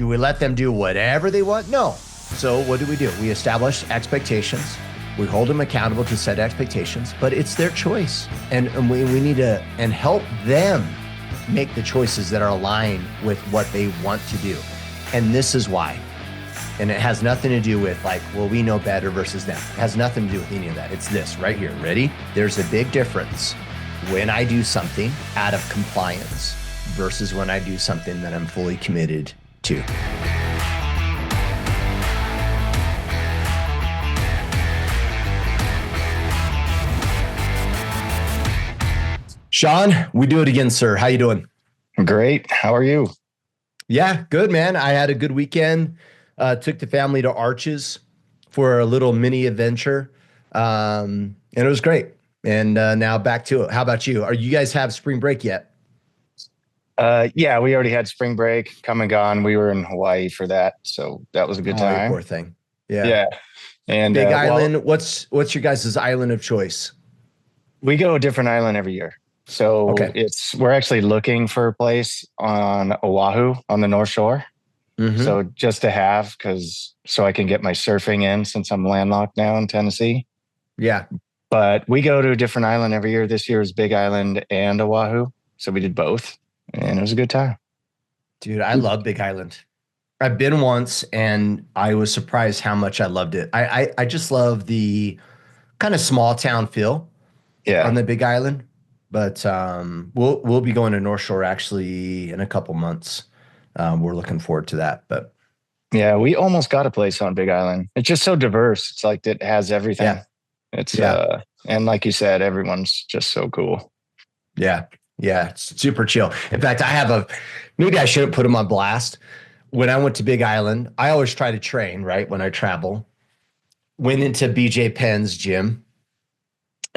Do we let them do whatever they want? No. So what do? We establish expectations. We hold them accountable to set expectations, but it's their choice. And we need to help them make the choices that are aligned with what they want to do. And this is why. And it has nothing to do with like, well, we know better versus them. It has nothing to do with any of that. It's this right here. Ready? There's a big difference when I do something out of compliance versus when I do something that I'm fully committed to. Shawn, we do it again, sir. How you doing? Great. How are you? Yeah, good, man. I had a good weekend. Took the family to Arches for a little mini adventure. And it was great. And now back to it. How about you? Are you guys have spring break yet? Yeah, we already had spring break, come and gone. We were in Hawaii for that. So that was a good time. Poor thing. Yeah. Yeah. And Big Island. What's your guys' island of choice? We go a different island every year. So we're actually looking for a place on Oahu on the North Shore. Mm-hmm. So just to have, so I can get my surfing in since I'm landlocked now in Tennessee. Yeah. But we go to a different island every year. This year is Big Island and Oahu. So we did both and it was a good time. Dude, I love Big Island. I've been once and I was surprised how much I loved it. I just love the kind of small town feel on the Big Island. But we'll be going to North Shore actually in a couple months. We're looking forward to that. But yeah, we almost got a place on Big Island. It's just so diverse. It's like it has everything. Yeah. It's and like you said, everyone's just so cool. Yeah. Yeah. It's super chill. In fact, maybe I shouldn't put them on blast. When I went to Big Island, I always try to train, right? When I travel, went into BJ Penn's gym.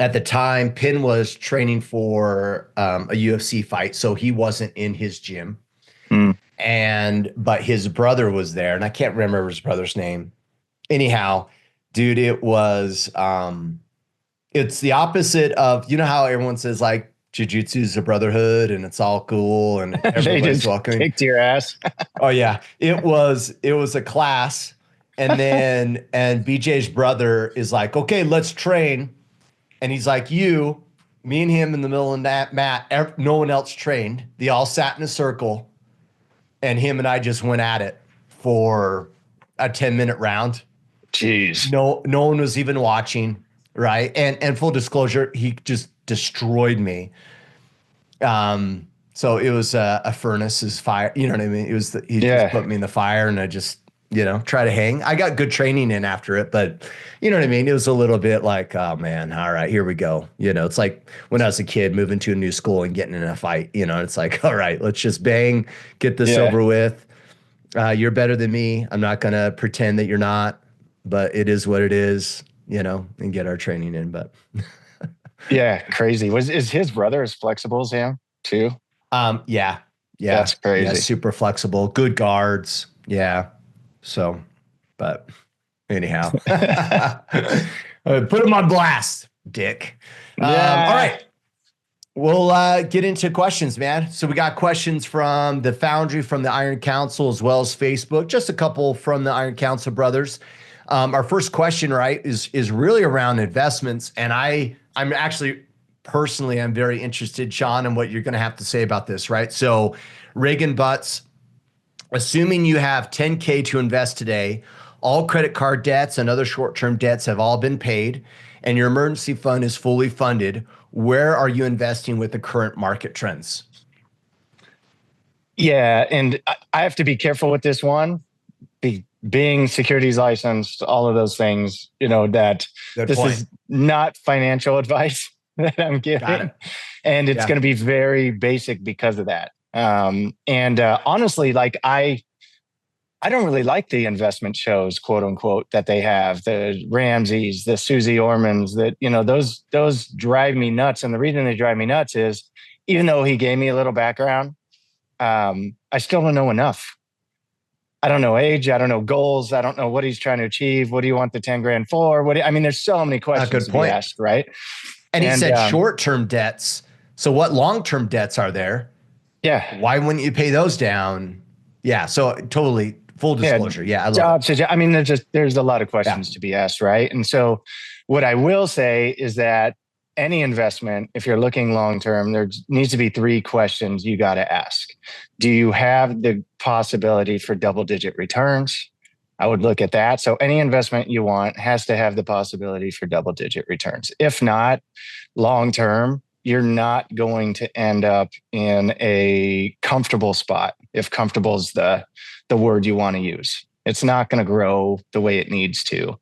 At the time, Penn was training for a UFC fight, so he wasn't in his gym. But his brother was there, and I can't remember his brother's name. Anyhow, dude, it was it's the opposite of, you know how everyone says like jiu-jitsu is a brotherhood and it's all cool and everybody's welcoming. Kicked your ass. Oh yeah, it was a class, and then BJ's brother is like, okay, let's train. And he's like, me and him in the middle of that mat, no one else trained. They all sat in a circle and him and I just went at it for a 10-minute round. Jeez. No one was even watching, right? And full disclosure, he just destroyed me. So it was a furnace's fire, you know what I mean? It was he just put me in the fire and I just, try to hang. I got good training in after it, but you know what I mean? It was a little bit like, oh man, all right, here we go. It's like when I was a kid moving to a new school and getting in a fight, it's like, all right, let's just bang, get this over with. You're better than me. I'm not going to pretend that you're not, but it is what it is, and get our training in. But yeah, crazy. Is his brother as flexible as him too? Yeah. That's crazy. Yeah, super flexible, good guards. Yeah. So, but anyhow, put him on blast, Dick. All right. We'll get into questions, man. So we got questions from the Foundry, from the Iron Council, as well as Facebook, just a couple from the Iron Council brothers. Our first question, right, is really around investments. And I'm actually personally, I'm very interested, Shawn, in what you're going to have to say about this, right? So Reagan Butts, assuming you have $10K to invest today, all credit card debts and other short-term debts have all been paid, and your emergency fund is fully funded, where are you investing with the current market trends? Yeah, and I have to be careful with this one. Being securities licensed, all of those things, that this is not financial advice that I'm giving. And it's going to be very basic because of that. Honestly, like I don't really like the investment shows, quote unquote, that they have, the Ramseys, the Susie Ormans, that, those drive me nuts. And the reason they drive me nuts is, even though he gave me a little background, I still don't know enough. I don't know age. I don't know goals. I don't know what he's trying to achieve. What do you want the 10 grand for? There's so many questions to be asked, right? And he said short-term debts. So what long-term debts are there? Yeah. Why wouldn't you pay those down? Yeah. So totally full disclosure. Yeah. I love it. I mean, there's a lot of questions to be asked, right? And so what I will say is that any investment, if you're looking long-term, there needs to be 3 questions you got to ask. Do you have the possibility for double-digit returns? I would look at that. So any investment you want has to have the possibility for double-digit returns. If not, long-term, you're not going to end up in a comfortable spot, if comfortable is the word you want to use. It's not going to grow the way it needs to.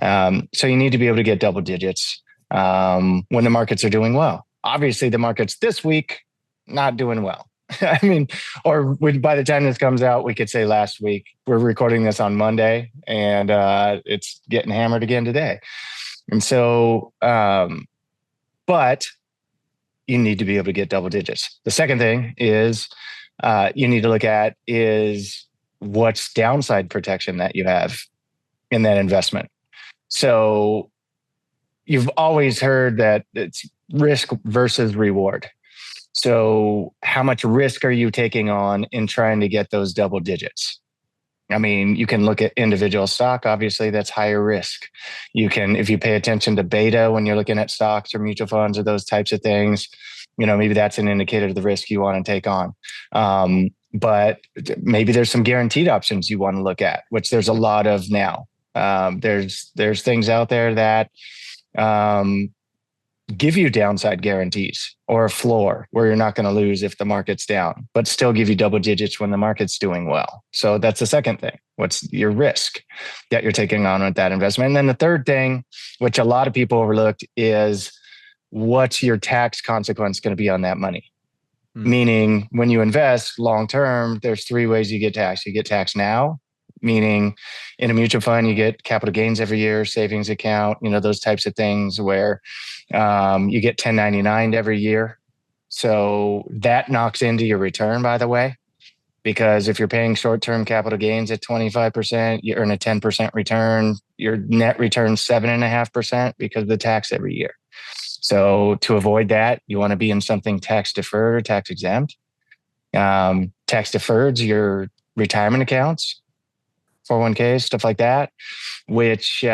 So you need to be able to get double digits when the markets are doing well. Obviously, the markets this week, not doing well. I mean, by the time this comes out, we could say last week. We're recording this on Monday, and it's getting hammered again today. And so, but you need to be able to get double digits. The second thing is you need to look at is what's downside protection that you have in that investment. So you've always heard that it's risk versus reward. So how much risk are you taking on in trying to get those double digits? I mean, you can look at individual stock. Obviously, that's higher risk. You can, if you pay attention to beta when you're looking at stocks or mutual funds or those types of things, maybe that's an indicator of the risk you want to take on. But maybe there's some guaranteed options you want to look at, which there's a lot of now. There's things out there that give you downside guarantees or a floor where you're not going to lose if the market's down, but still give you double digits when the market's doing well. So that's the second thing. What's your risk that you're taking on with that investment? And then the third thing, which a lot of people overlooked, is what's your tax consequence going to be on that money? Meaning when you invest long-term, there's 3 ways you get taxed. You get taxed now, meaning in a mutual fund, you get capital gains every year, savings account, those types of things where you get 1099 every year. So that knocks into your return, by the way, because if you're paying short-term capital gains at 25%, you earn a 10% return. Your net return 7.5% because of the tax every year. So to avoid that, you want to be in something tax deferred or tax exempt. Tax deferred's your retirement accounts, 401ks, stuff like that, which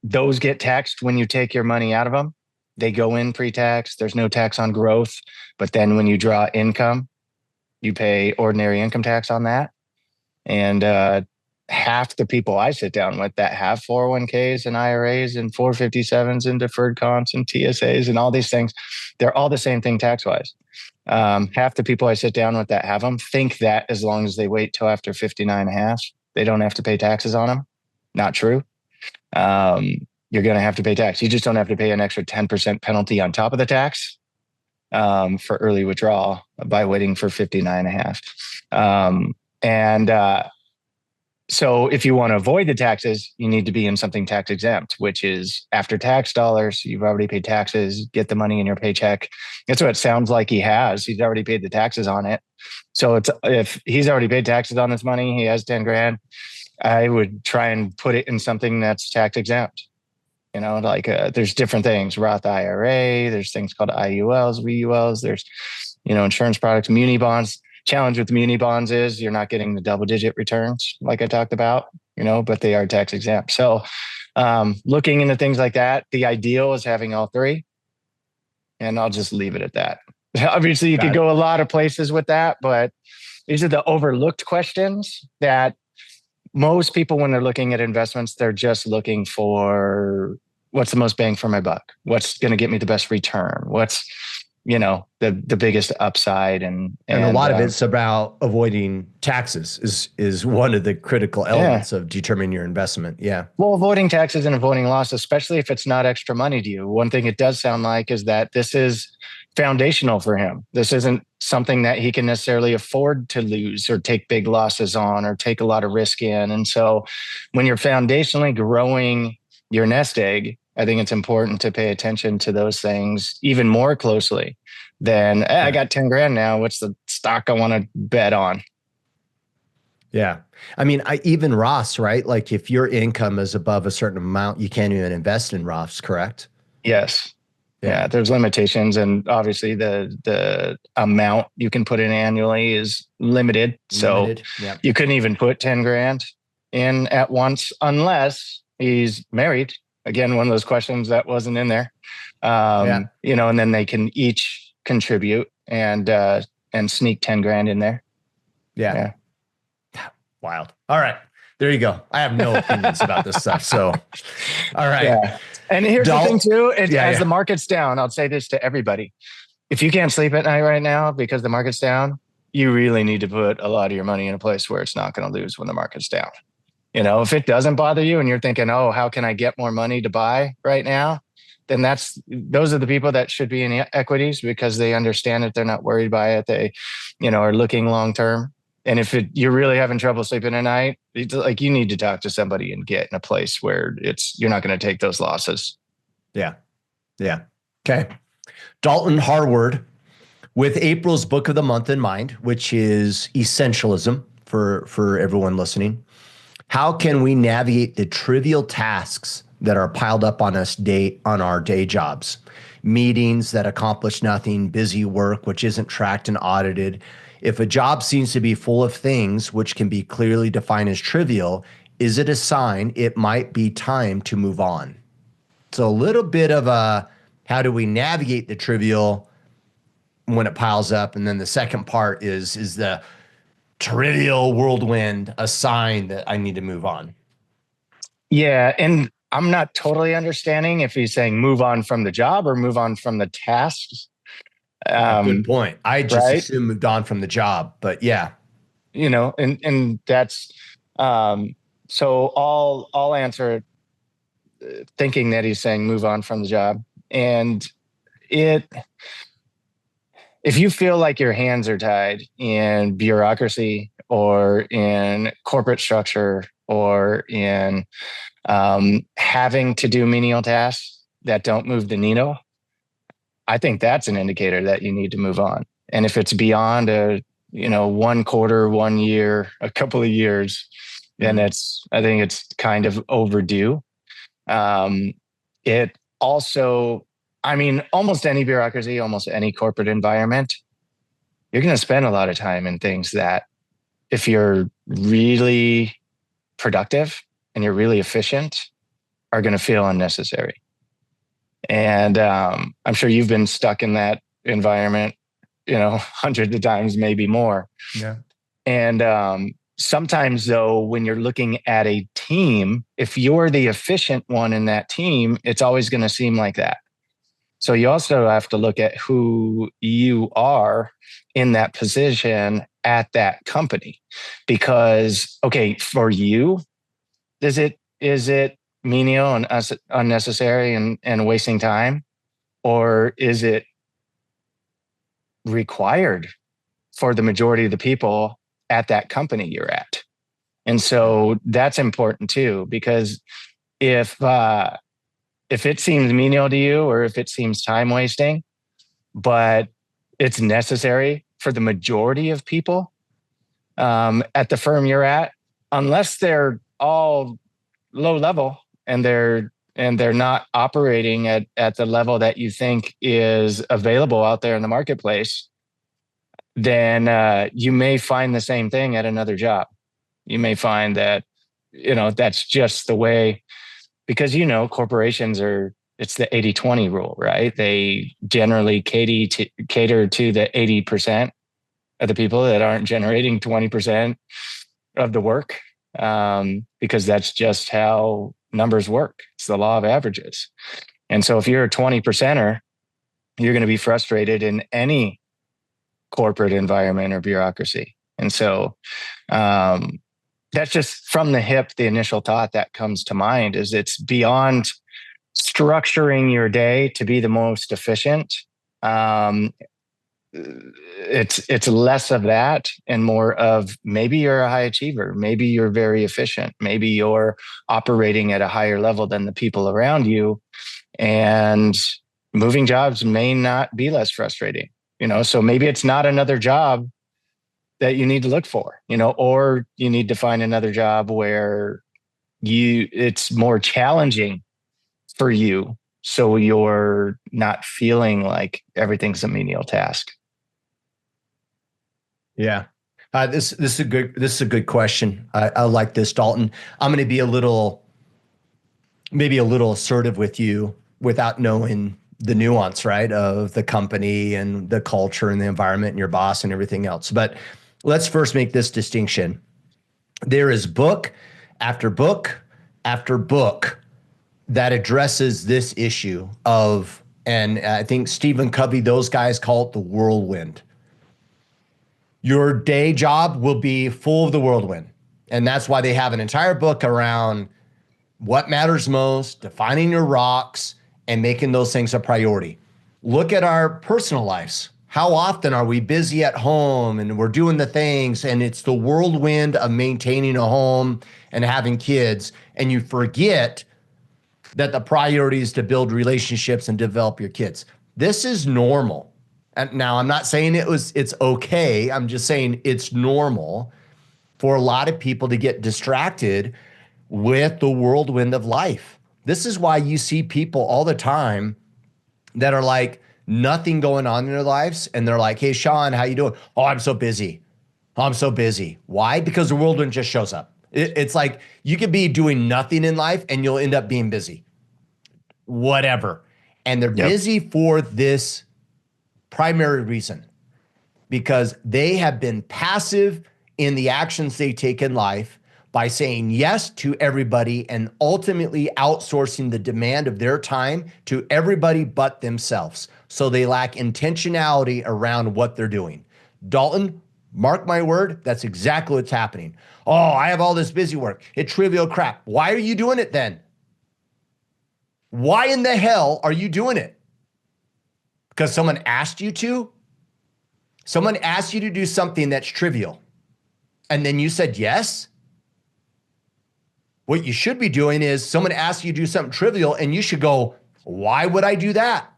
those get taxed when you take your money out of them. They go in pre-tax. There's no tax on growth. But then when you draw income, you pay ordinary income tax on that. And half the people I sit down with that have 401ks and IRAs and 457s and deferred comps and TSAs and all these things, they're all the same thing tax-wise. Half the people I sit down with that have them think that as long as they wait till after 59 and a half, they don't have to pay taxes on them. Not true. You're going to have to pay tax. You just don't have to pay an extra 10% penalty on top of the tax for early withdrawal by waiting for 59 and a half. So if you want to avoid the taxes, you need to be in something tax exempt, which is after tax dollars. You've already paid taxes, get the money in your paycheck. That's what it sounds like he has. He's already paid the taxes on it. So if he's already paid taxes on his money, he has 10 grand, I would try and put it in something that's tax exempt. There's different things, Roth IRA, there's things called IULs, VULs, there's, insurance products, muni bonds. Challenge with muni bonds is you're not getting the double digit returns like I talked about, but they are tax exempt. So looking into things like that, the ideal is having all 3. And I'll just leave it at that. Obviously, you could go a lot of places with that, but these are the overlooked questions that most people, when they're looking at investments, they're just looking for what's the most bang for my buck? What's going to get me the best return? What's the biggest upside and a lot of it's about avoiding taxes is one of the critical elements of determining your investment. Yeah. Well, avoiding taxes and avoiding loss, especially if it's not extra money to you. One thing it does sound like is that this is foundational for him. This isn't something that he can necessarily afford to lose or take big losses on or take a lot of risk in. And so when you're foundationally growing your nest egg, I think it's important to pay attention to those things even more closely than I got 10 grand now. What's the stock I want to bet on? Yeah. I mean, even Roths, right? Like if your income is above a certain amount, you can't even invest in Roths, correct? Yes. Yeah, there's limitations, and obviously the amount you can put in annually is limited. So you couldn't even put 10 grand in at once unless he's married. Again, one of those questions that wasn't in there. You know, and then they can each contribute and sneak 10 grand in there. Yeah. Wild. All right. There you go. I have no opinions about this stuff. So, all right. Yeah. And here's the thing too, as the market's down, I'll say this to everybody. If you can't sleep at night right now because the market's down, you really need to put a lot of your money in a place where it's not going to lose when the market's down. You know, if it doesn't bother you and you're thinking, oh, how can I get more money to buy right now? Then those are the people that should be in equities because they understand it. They're not worried by it. They, you know, are looking long-term. And if you're really having trouble sleeping at night, it's like you need to talk to somebody and get in a place where you're not going to take those losses. Yeah. Yeah. Okay. Dalton Harward, with April's book of the month in mind, which is essentialism for everyone listening. How can we navigate the trivial tasks that are piled up on us on our day jobs? Meetings that accomplish nothing, busy work which isn't tracked and audited. If a job seems to be full of things which can be clearly defined as trivial, is it a sign it might be time to move on? So a little bit of how do we navigate the trivial when it piles up? And then the second part is the trivial whirlwind a sign that I need to move on? Yeah. And I'm not totally understanding if he's saying move on from the job or move on from the tasks. Good point. I just assumed moved on from the job, but yeah. You know, and that's, so I'll answer it thinking that he's saying move on from the job. And if you feel like your hands are tied in bureaucracy or in corporate structure or in having to do menial tasks that don't move the needle, I think that's an indicator that you need to move on. And if it's beyond 1 quarter, 1 year, a couple of years, then I think it's kind of overdue. It also, I mean, almost any bureaucracy, almost any corporate environment, you're going to spend a lot of time in things that if you're really productive and you're really efficient, are going to feel unnecessary. And I'm sure you've been stuck in that environment, hundreds of times, maybe more. Yeah. And sometimes, though, when you're looking at a team, if you're the efficient one in that team, it's always going to seem like that. So you also have to look at who you are in that position at that company, because, okay, for you, is it menial and unnecessary and wasting time, or is it required for the majority of the people at that company you're at? And so that's important too, because if it seems menial to you, or if it seems time wasting, but it's necessary for the majority of people at the firm you're at, unless they're all low level and they're not operating at the level that you think is available out there in the marketplace, then you may find the same thing at another job. You may find that, that's just the way, because, corporations it's the 80-20 rule, right? They generally cater to the 80% of the people that aren't generating 20% of the work, because that's just how numbers work. It's the law of averages. And so if you're a 20%er, you're going to be frustrated in any corporate environment or bureaucracy. And so that's just from the hip, the initial thought that comes to mind is it's beyond structuring your day to be the most efficient. It's less of that and more of maybe you're a high achiever. Maybe you're very efficient. Maybe you're operating at a higher level than the people around you, and moving jobs may not be less frustrating, so maybe it's not another job that you need to look for, or you need to find another job where it's more challenging for you so you're not feeling like everything's a menial task? Yeah. This is a good question. I like this, Dalton. I'm going to be maybe a little assertive with you without knowing the nuance, right, of the company and the culture and the environment and your boss and everything else. But let's first make this distinction. There is book after book after book that addresses this issue of, and I think Stephen Covey, those guys call it the whirlwind. Your day job will be full of the whirlwind. And that's why they have an entire book around what matters most, defining your rocks, and making those things a priority. Look at our personal lives. How often are we busy at home and we're doing the things, and it's the whirlwind of maintaining a home and having kids, and you forget that the priority is to build relationships and develop your kids. This is normal. And now I'm not saying it's okay. I'm just saying it's normal for a lot of people to get distracted with the whirlwind of life. This is why you see people all the time that are like nothing going on in their lives. And they're like, hey, Shawn, how you doing? Oh, I'm so busy. I'm so busy. Why? Because the whirlwind just shows up. It's like you could be doing nothing in life and you'll end up being busy. Whatever. And they're busy for this primary reason, because they have been passive in the actions they take in life by saying yes to everybody and ultimately outsourcing the demand of their time to everybody but themselves. So they lack intentionality around what they're doing. Dalton, mark my word, that's exactly what's happening. Oh, I have all this busy work. It's trivial crap. Why are you doing it then? Why in the hell are you doing it? Because someone asked you to? Someone asked you to do something that's trivial, and then you said yes? What you should be doing is someone asks you to do something trivial, and you should go, why would I do that?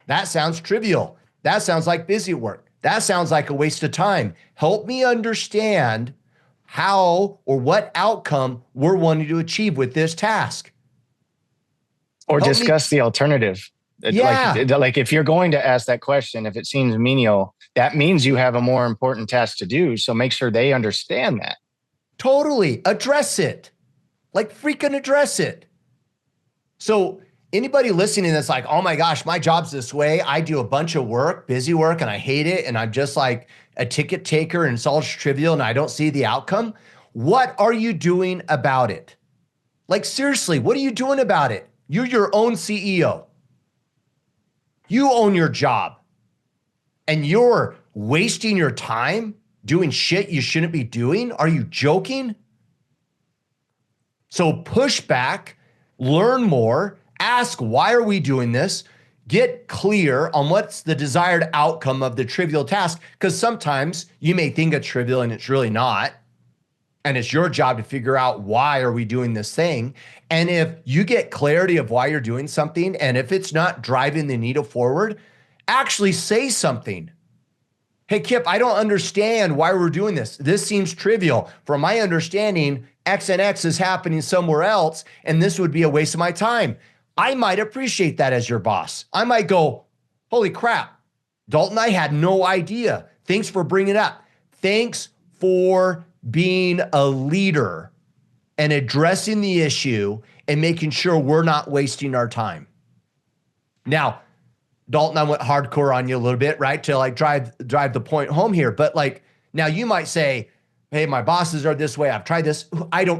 That sounds trivial. That sounds like busy work. That sounds like a waste of time. Help me understand how or what outcome we're wanting to achieve with this task. Or discuss the alternative. Yeah. Like if you're going to ask that question, if it seems menial, that means you have a more important task to do. So make sure they understand that. Totally. Address it. Like freaking address it. So anybody listening that's like, oh my gosh, my job's this way. I do a bunch of work, busy work, and I hate it. And I'm just like a ticket taker and it's all trivial and I don't see the outcome. What are you doing about it? Like seriously, what are you doing about it? You're your own CEO. You own your job. And you're wasting your time doing shit you shouldn't be doing? Are you joking? So push back, learn more, ask, why are we doing this? Get clear on what's the desired outcome of the trivial task, because sometimes you may think it's trivial and it's really not. And it's your job to figure out, why are we doing this thing? And if you get clarity of why you're doing something, and if it's not driving the needle forward, actually say something. Hey, Kipp, I don't understand why we're doing this. This seems trivial. From my understanding, X and X is happening somewhere else, and this would be a waste of my time. I might appreciate that as your boss. I might go, holy crap, Dalton, I had no idea. Thanks for bringing it up. Thanks for being a leader and addressing the issue and making sure we're not wasting our time. Now, Dalton, I went hardcore on you a little bit, right? To like drive the point home here. But like, now you might say, hey, my bosses are this way. I've tried this.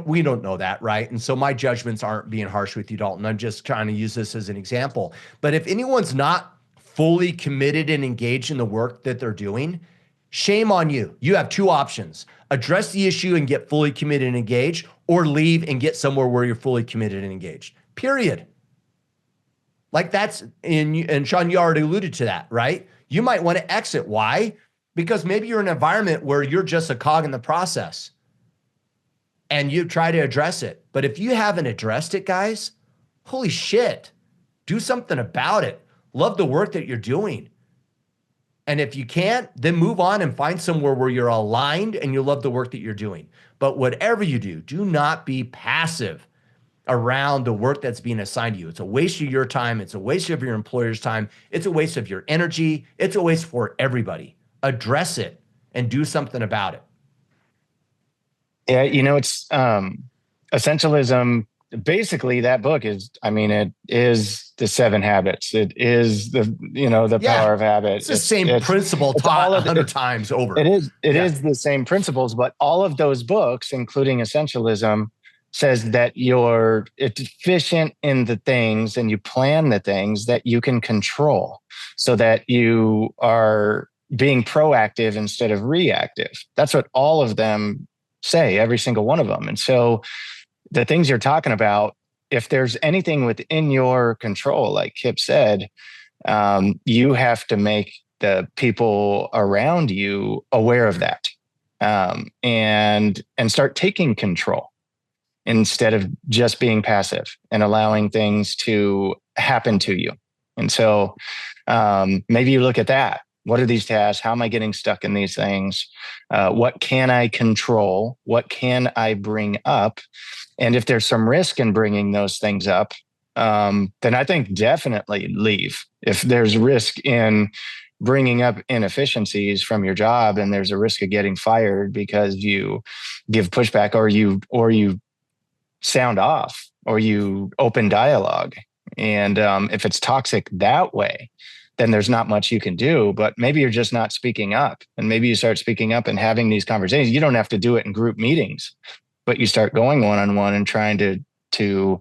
We don't know that, right? And so my judgments aren't being harsh with you, Dalton. I'm just trying to use this as an example. But if anyone's not fully committed and engaged in the work that they're doing, shame on you. You have two options: address the issue and get fully committed and engaged, or leave and get somewhere where you're fully committed and engaged, period. Like that's, and Shawn, you already alluded to that, right? You might want to exit. Why? Because maybe you're in an environment where you're just a cog in the process and you try to address it. But if you haven't addressed it, guys, holy shit, do something about it. Love the work that you're doing. And if you can't, then move on and find somewhere where you're aligned and you love the work that you're doing. But whatever you do, do not be passive around the work that's being assigned to you. It's a waste of your time. It's a waste of your employer's time. It's a waste of your energy. It's a waste for everybody. Address it and do something about it. Yeah, it's essentialism. Basically, that book is, it is the 7 habits. It is the power of habit. It's the same principle taught 100 times over. It is the same principles, but all of those books, including essentialism, says that you're efficient in the things and you plan the things that you can control so that you are being proactive instead of reactive. That's what all of them say, every single one of them. And so the things you're talking about, if there's anything within your control, like Kipp said, you have to make the people around you aware of that, and start taking control instead of just being passive and allowing things to happen to you. And so maybe you look at that. What are these tasks? How am I getting stuck in these things? What can I control? What can I bring up? And if there's some risk in bringing those things up, then I think definitely leave. If there's risk in bringing up inefficiencies from your job and there's a risk of getting fired because you give pushback or you sound off or you open dialogue. And if it's toxic that way, then there's not much you can do, but maybe you're just not speaking up, and maybe you start speaking up and having these conversations. You don't have to do it in group meetings, but you start going one-on-one and trying to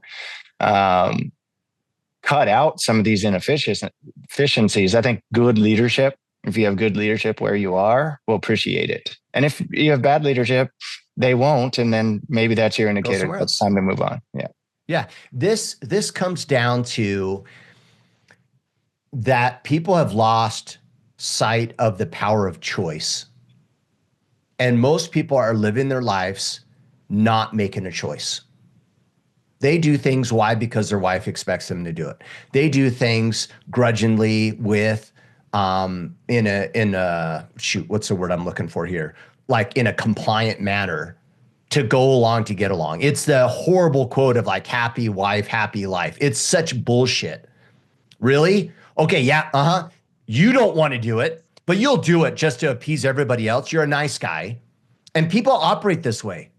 cut out some of these inefficiencies. I think good leadership, if you have good leadership where you are, will appreciate it. And if you have bad leadership, they won't. And then maybe that's your indicator. It's time to move on. Yeah. Yeah. This comes down to that people have lost sight of the power of choice. And most people are living their lives not making a choice. They do things, why? Because their wife expects them to do it. They do things grudgingly with, in a shoot, what's the word I'm looking for here? Like in a compliant manner to go along to get along. It's the horrible quote of like happy wife, happy life. It's such bullshit. Really? Okay, yeah, you don't want to do it, but you'll do it just to appease everybody else. You're a nice guy. And people operate this way.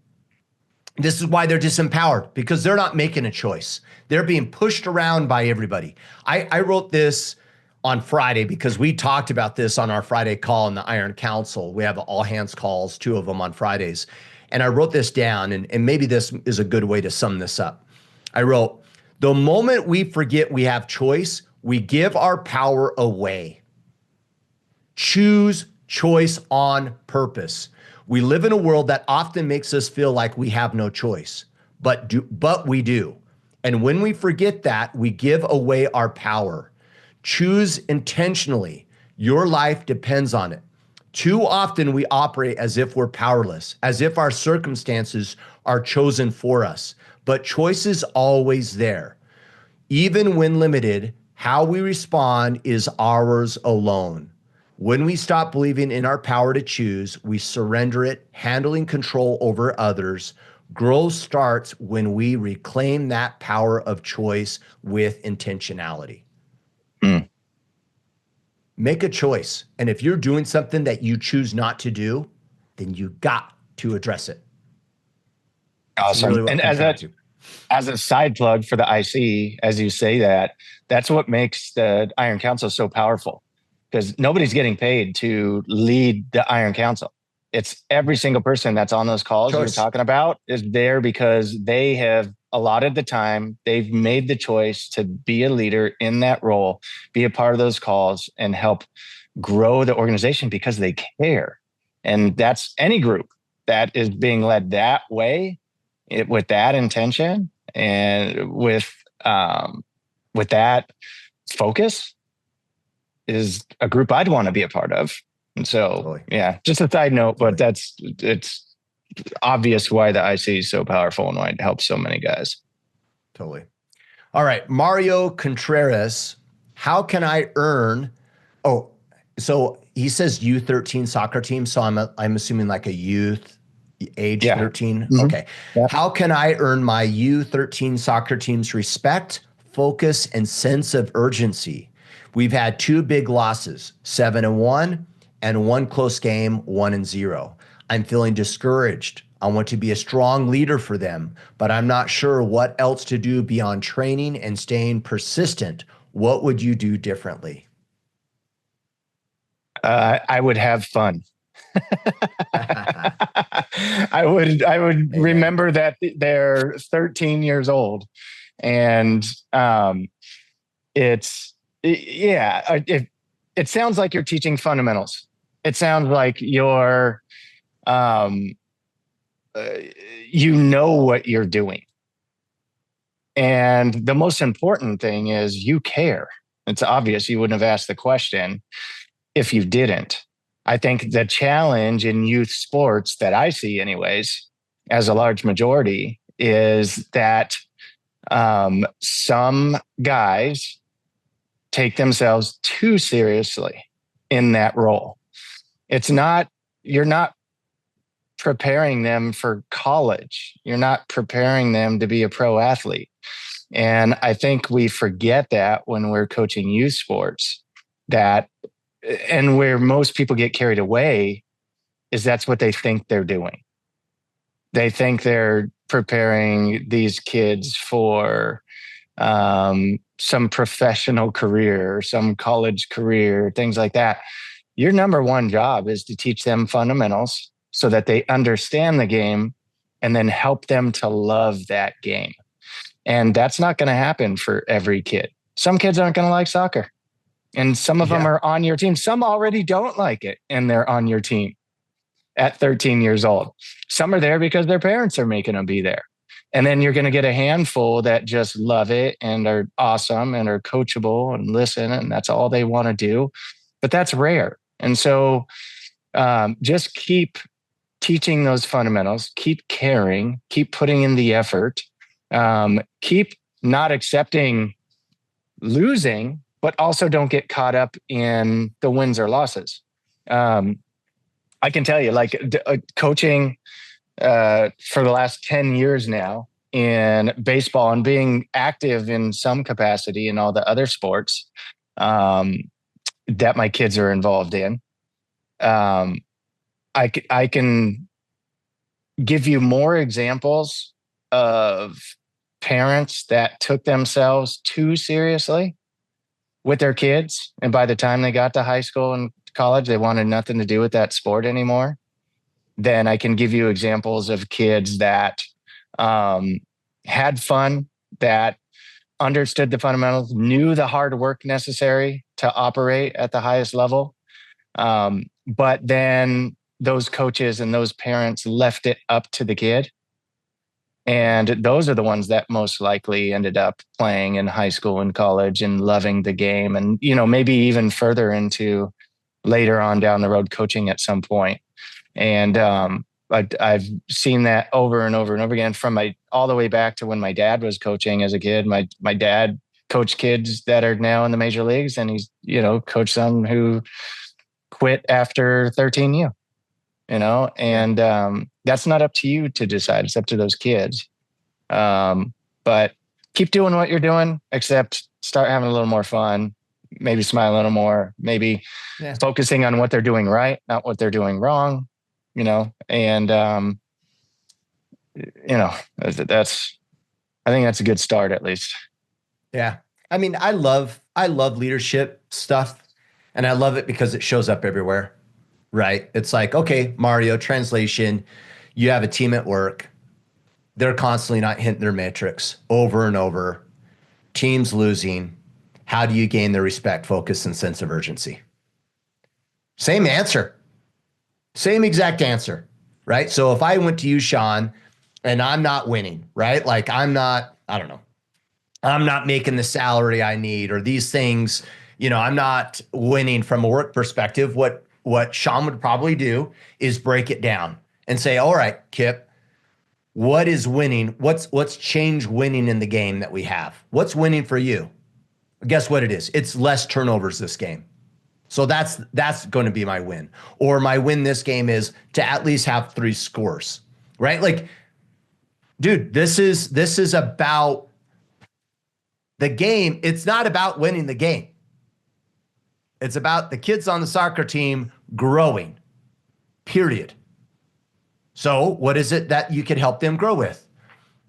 This is why they're disempowered, because they're not making a choice. They're being pushed around by everybody. I wrote this on Friday because we talked about this on our Friday call in the Iron Council. We have all hands calls, 2 of them on Fridays. And I wrote this down, and maybe this is a good way to sum this up. I wrote, the moment we forget we have choice, we give our power away. Choose choice on purpose. We live in a world that often makes us feel like we have no choice, but we do. And when we forget that, we give away our power. Choose intentionally. Your life depends on it. Too often we operate as if we're powerless, as if our circumstances are chosen for us, but choice is always there. Even when limited, how we respond is ours alone. When we stop believing in our power to choose, we surrender it, handling control over others. Growth starts when we reclaim that power of choice with intentionality. Make a choice. And if you're doing something that you choose not to do, then you got to address it. Awesome. Really, and as a side plug for the IC, as you say that's what makes the Iron Council so powerful, because nobody's getting paid to lead the Iron Council. It's every single person that's on those calls you're talking about is there because they have allotted the time. They've made the choice to be a leader in that role, be a part of those calls, and help grow the organization because they care. And that's any group that is being led that way, with that intention and with that focus, is a group I'd want to be a part of. And so, yeah, just a side note, but it's obvious why the IC is so powerful and why it helps so many guys. Totally. All right. Mario Contreras, how can I earn? Oh, so he says U13 soccer team. So I'm assuming like a youth age 13? Mm-hmm. Okay. Yeah. How can I earn my U13 soccer team's respect, focus, and sense of urgency? We've had 2 big losses, 7-1, and 1 close game, 1-0. I'm feeling discouraged. I want to be a strong leader for them, but I'm not sure what else to do beyond training and staying persistent. What would you do differently? I would have fun. I would remember that they're 13 years old, and it sounds like you're teaching fundamentals. It sounds like you're you know what you're doing, and the most important thing is you care. It's obvious you wouldn't have asked the question if you didn't. I think the challenge in youth sports that I see anyways, as a large majority, is that some guys take themselves too seriously in that role. You're not preparing them for college. You're not preparing them to be a pro athlete. And I think we forget that when we're coaching youth sports, and where most people get carried away is that's what they think they're doing. They think they're preparing these kids for some professional career, some college career, things like that. Your number one job is to teach them fundamentals so that they understand the game and then help them to love that game. And that's not going to happen for every kid. Some kids aren't going to like soccer. And some of them are on your team. Some already don't like it, and they're on your team at 13 years old. Some are there because their parents are making them be there. And then you're going to get a handful that just love it and are awesome and are coachable and listen, and that's all they want to do. But that's rare. And so just keep teaching those fundamentals, keep caring, keep putting in the effort, keep not accepting losing, but also don't get caught up in the wins or losses. I can tell you, coaching for the last 10 years now in baseball and being active in some capacity in all the other sports that my kids are involved in, I can give you more examples of parents that took themselves too seriously with their kids. And by the time they got to high school and college, they wanted nothing to do with that sport anymore. Then I can give you examples of kids that had fun, that understood the fundamentals, knew the hard work necessary to operate at the highest level. But then those coaches and those parents left it up to the kid. And those are the ones that most likely ended up playing in high school and college and loving the game. And, maybe even further into later on down the road, coaching at some point. And I've seen that over and over and over again from all the way back to when my dad was coaching as a kid. My dad coached kids that are now in the major leagues, and he's, coached some who quit after 13 and that's not up to you to decide. It's up to those kids. But keep doing what you're doing, except start having a little more fun, maybe smile a little more, maybe focusing on what they're doing right, not what they're doing wrong, and, I think that's a good start at least. Yeah. I mean, I love leadership stuff, and I love it because it shows up everywhere. Right. It's like, okay, Mario, translation, you have a team at work. They're constantly not hitting their metrics over and over. Team's losing. How do you gain their respect, focus, and sense of urgency? Same answer. Same exact answer. Right. So if I went to you, Shawn, and I'm not winning, right? Like I'm not making the salary I need, or these things, I'm not winning from a work perspective. What Shawn would probably do is break it down and say, all right, Kipp, what is winning? What's changed winning in the game that we have? What's winning for you? Guess what it is? It's less turnovers this game. So that's going to be my win. Or my win this game is to at least have 3 scores. right? Like, dude, this is about the game. It's not about winning the game. It's about the kids on the soccer team growing, period. So what is it that you can help them grow with?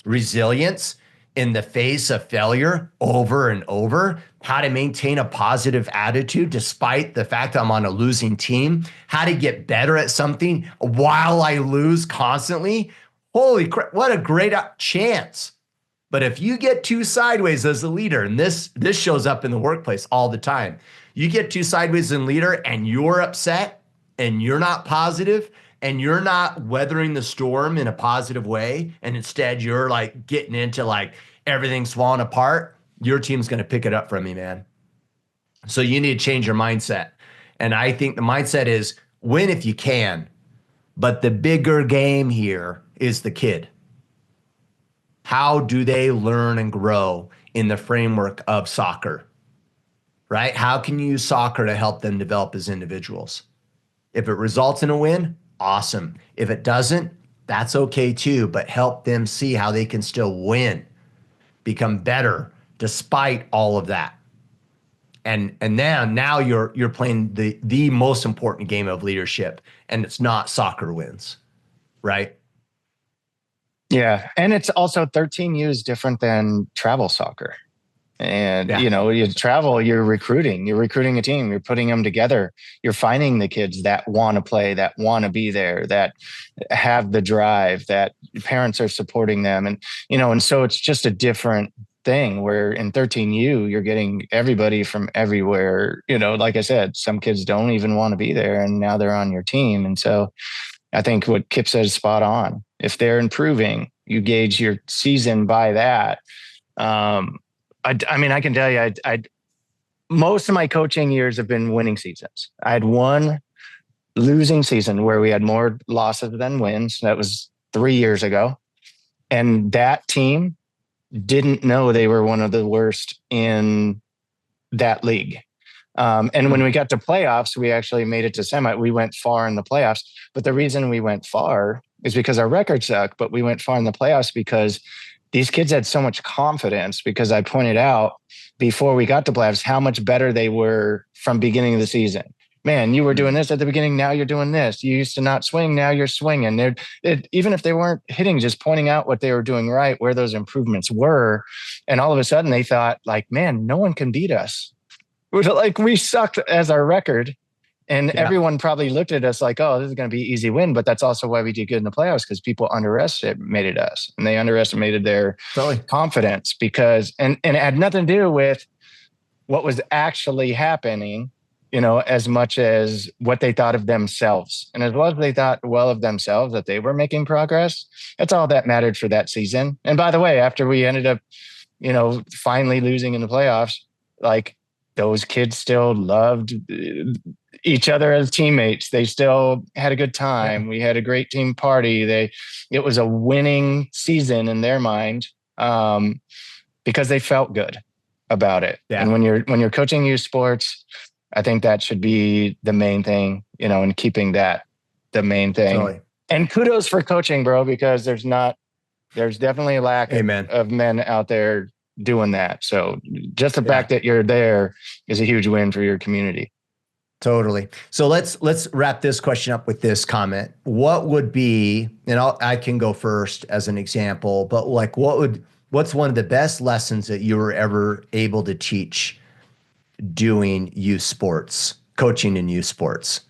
Resilience in the face of failure over and over, how to maintain a positive attitude despite the fact that I'm on a losing team, how to get better at something while I lose constantly. Holy crap, what a great chance. But if you get too sideways as a leader, and this shows up in the workplace all the time, you get too sideways as a leader and you're upset and you're not positive and you're not weathering the storm in a positive way, and instead you're like getting into like everything's falling apart, your team's going to pick it up from you, man. So you need to change your mindset. And I think the mindset is win if you can, but the bigger game here is the kid. How do they learn and grow in the framework of soccer, right? How can you use soccer to help them develop as individuals? If it results in a win, awesome. If it doesn't, that's okay too, but help them see how they can still win, become better despite all of that. And now you're playing the most important game of leadership, and it's not soccer wins, right? Yeah. And it's also 13U is different than travel soccer. And, you know, you travel, you're recruiting a team, you're putting them together. You're finding the kids that want to play, that want to be there, that have the drive, that parents are supporting them. And, you know, and so it's just a different thing where in 13U, you're getting everybody from everywhere. You know, like I said, some kids don't even want to be there and now they're on your team. And so I think what Kipp said is spot on. If they're improving, you gauge your season by that. I mean, I can tell you, most of my coaching years have been winning seasons. I had one losing season where we had more losses than wins. That was 3 years ago. And that team didn't know they were one of the worst in that league. And when we got to playoffs, we actually made it to semi. We went far in the playoffs. But the reason we went far is because our record sucked, but we went far in the playoffs because these kids had so much confidence, because I pointed out before we got to playoffs how much better they were from beginning of the season. Man, you were doing this at the beginning. Now you're doing this. You used to not swing. Now you're swinging. Even if they weren't hitting, just pointing out what they were doing right, where those improvements were. And all of a sudden they thought like, man, no one can beat us. Like we sucked as our record. And everyone probably looked at us like, oh, this is going to be an easy win. But that's also why we did good in the playoffs, because people underestimated us and they underestimated their confidence because, and it had nothing to do with what was actually happening, you know, as much as what they thought of themselves. And as well as they thought well of themselves, that they were making progress, that's all that mattered for that season. And by the way, after we ended up, you know, finally losing in the playoffs, like those kids still loved each other as teammates. They still had a good time. Yeah. We had a great team party. It was a winning season in their mind because they felt good about it. Yeah. And when you're coaching youth sports, I think that should be the main thing, you know, and keeping that the main thing. Totally. And kudos for coaching, bro, because there's definitely a lack of men out there doing that. So just the fact that you're there is a huge win for your community. Totally. So let's wrap this question up with this comment. What would be, and I can go first as an example, but like what's one of the best lessons that you were ever able to teach doing youth sports, coaching in youth sports?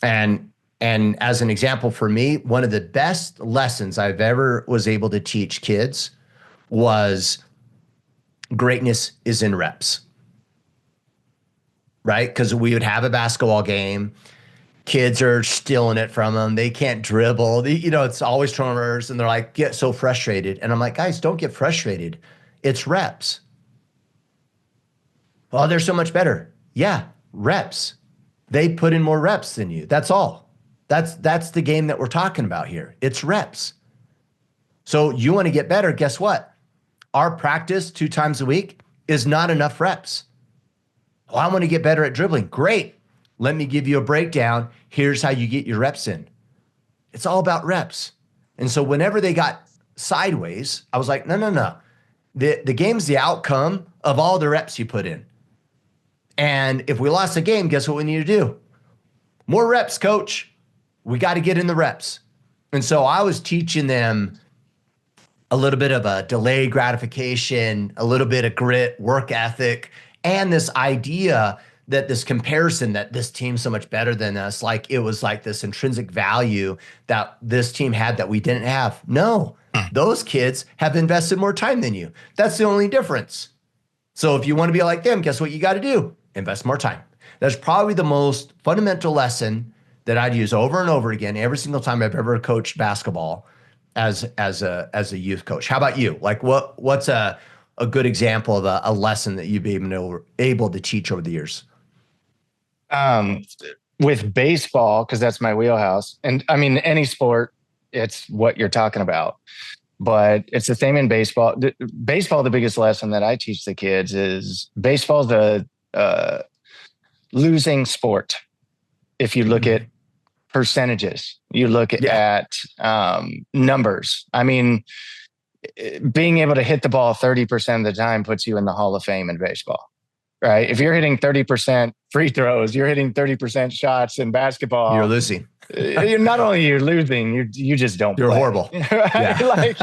And as an example for me, one of the best lessons I've ever was able to teach kids was greatness is in reps. Right? Because we would have a basketball game. Kids are stealing it from them. They can't dribble. It's always turnovers, and they're like, get so frustrated. And I'm like, guys, don't get frustrated. It's reps. Oh, they're so much better. Yeah, reps. They put in more reps than you. That's all. That's the game that we're talking about here. It's reps. So you want to get better, guess what? Our practice 2 times a week is not enough reps. Oh, I want to get better at dribbling. Great. Let me give you a breakdown. Here's how you get your reps in. It's all about reps. And so whenever they got sideways, I was like, no. The game's the outcome of all the reps you put in. And if we lost the game, guess what we need to do? More reps, coach. We got to get in the reps. And so I was teaching them a little bit of a delayed gratification, a little bit of grit, work ethic, and this idea that this comparison that this team's so much better than us, like it was like this intrinsic value that this team had that we didn't have. No, those kids have invested more time than you. That's the only difference. So if you want to be like them, guess what you got to do? Invest more time. That's probably the most fundamental lesson that I'd use over and over again every single time I've ever coached basketball as a youth coach. How about you? Like what's a good example of a lesson that you've been able to teach over the years? With baseball, because that's my wheelhouse. And I mean, any sport, it's what you're talking about. But it's the same in baseball. Baseball, the biggest lesson that I teach the kids is baseball's the losing sport. If you look at percentages, you look at numbers. I mean, being able to hit the ball 30% of the time puts you in the Hall of Fame in baseball, right? If you're hitting 30% free throws, you're hitting 30% shots in basketball. You're losing. Not only you're losing, you just don't. You're play. Horrible. Right? Yeah. Like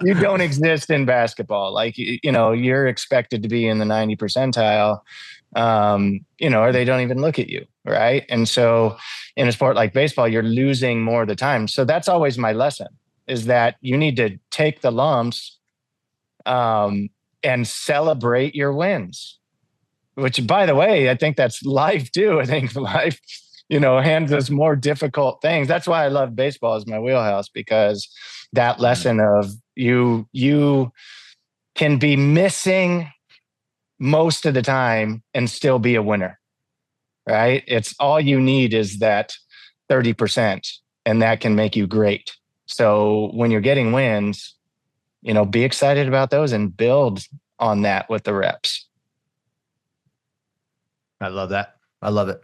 you don't exist in basketball. Like you're expected to be in the 90 percentile. Or they don't even look at you, right? And so in a sport like baseball, you're losing more of the time. So that's always my lesson, is that you need to take the lumps and celebrate your wins, which, by the way, I think that's life too. I think life, hands us more difficult things. That's why I love baseball as my wheelhouse, because that lesson of you can be missing most of the time and still be a winner, right? It's all you need is that 30%, and that can make you great. So when you're getting wins, be excited about those and build on that with the reps. I love that. I love it.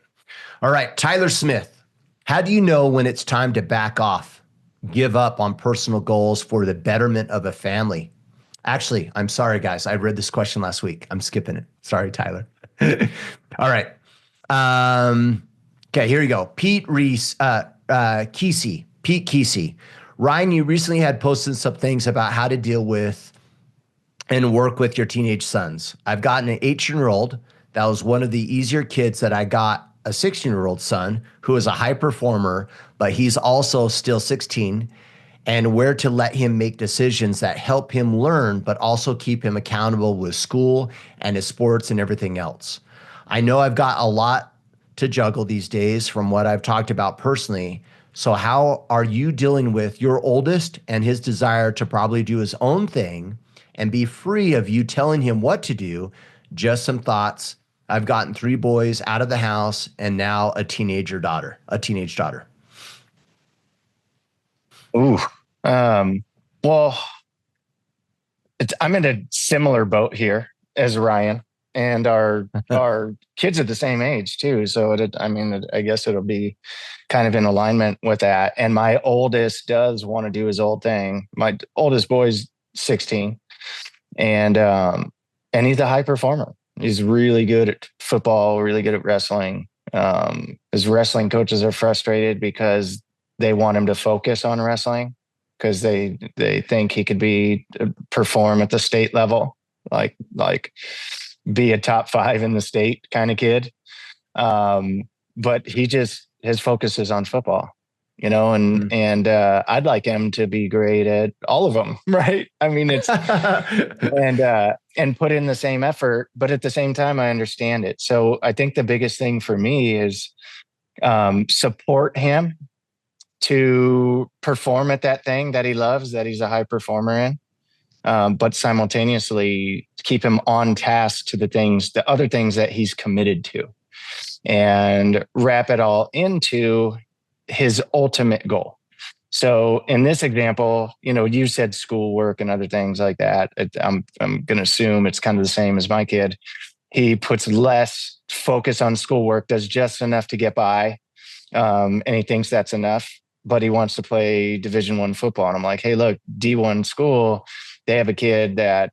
All right, Tyler Smith, how do you know when it's time to back off, give up on personal goals for the betterment of a family? Actually, I'm sorry, guys. I read this question last week. I'm skipping it. Sorry, Tyler. All right. Okay, here you go. Pete Kesey. Ryan, you recently had posted some things about how to deal with and work with your teenage sons. I've gotten an 18-year-old. That was one of the easier kids that I got a 16-year-old son who is a high performer, but he's also still 16. And where to let him make decisions that help him learn, but also keep him accountable with school and his sports and everything else. I know I've got a lot to juggle these days from what I've talked about personally. So how are you dealing with your oldest and his desire to probably do his own thing and be free of you telling him what to do? Just some thoughts. I've gotten 3 boys out of the house and now a teenage daughter. Ooh. Well, I'm in a similar boat here as Ryan, and our kids are the same age too. So I guess it'll be kind of in alignment with that. And my oldest does want to do his old thing. My oldest boy's 16, and he's a high performer. He's really good at football, really good at wrestling. His wrestling coaches are frustrated because they want him to focus on wrestling, because they think he could perform at the state level, like be a top 5 in the state kind of kid. But his focus is on football, and I'd like him to be great at all of them. Right. I mean, it's, and put in the same effort, but at the same time, I understand it. So I think the biggest thing for me is support him to perform at that thing that he loves, that he's a high performer in, but simultaneously keep him on task to the other things that he's committed to, and wrap it all into his ultimate goal. So in this example, you said schoolwork and other things like that. I'm going to assume it's kind of the same as my kid. He puts less focus on schoolwork, does just enough to get by, and he thinks that's enough. but he wants to play Division I football. And I'm like, hey, look, D1 school, they have a kid that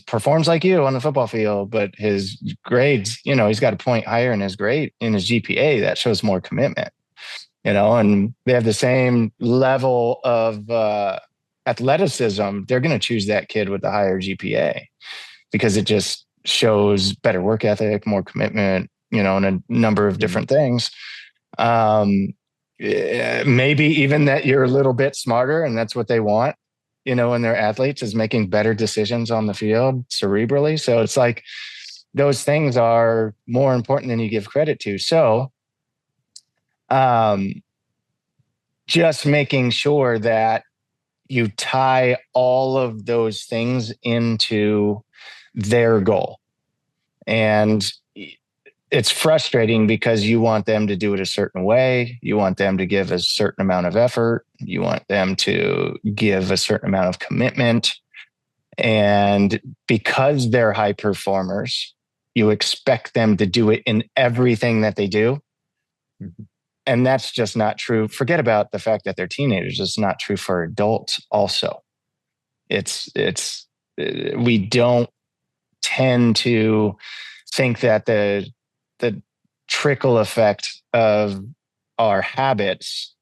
performs like you on the football field, but his grades, he's got a point higher in his grade, in his GPA. That shows more commitment, and they have the same level of athleticism. They're going to choose that kid with the higher GPA because it just shows better work ethic, more commitment, and a number of different things. Maybe even that you're a little bit smarter, and that's what they want, in their athletes, is making better decisions on the field cerebrally. So it's like those things are more important than you give credit to. So just making sure that you tie all of those things into their goal. And it's frustrating because you want them to do it a certain way. You want them to give a certain amount of effort. You want them to give a certain amount of commitment. And because they're high performers, you expect them to do it in everything that they do. And that's just not true. Forget about the fact that they're teenagers. It's not true for adults also. We don't tend to think that the trickle effect of our habits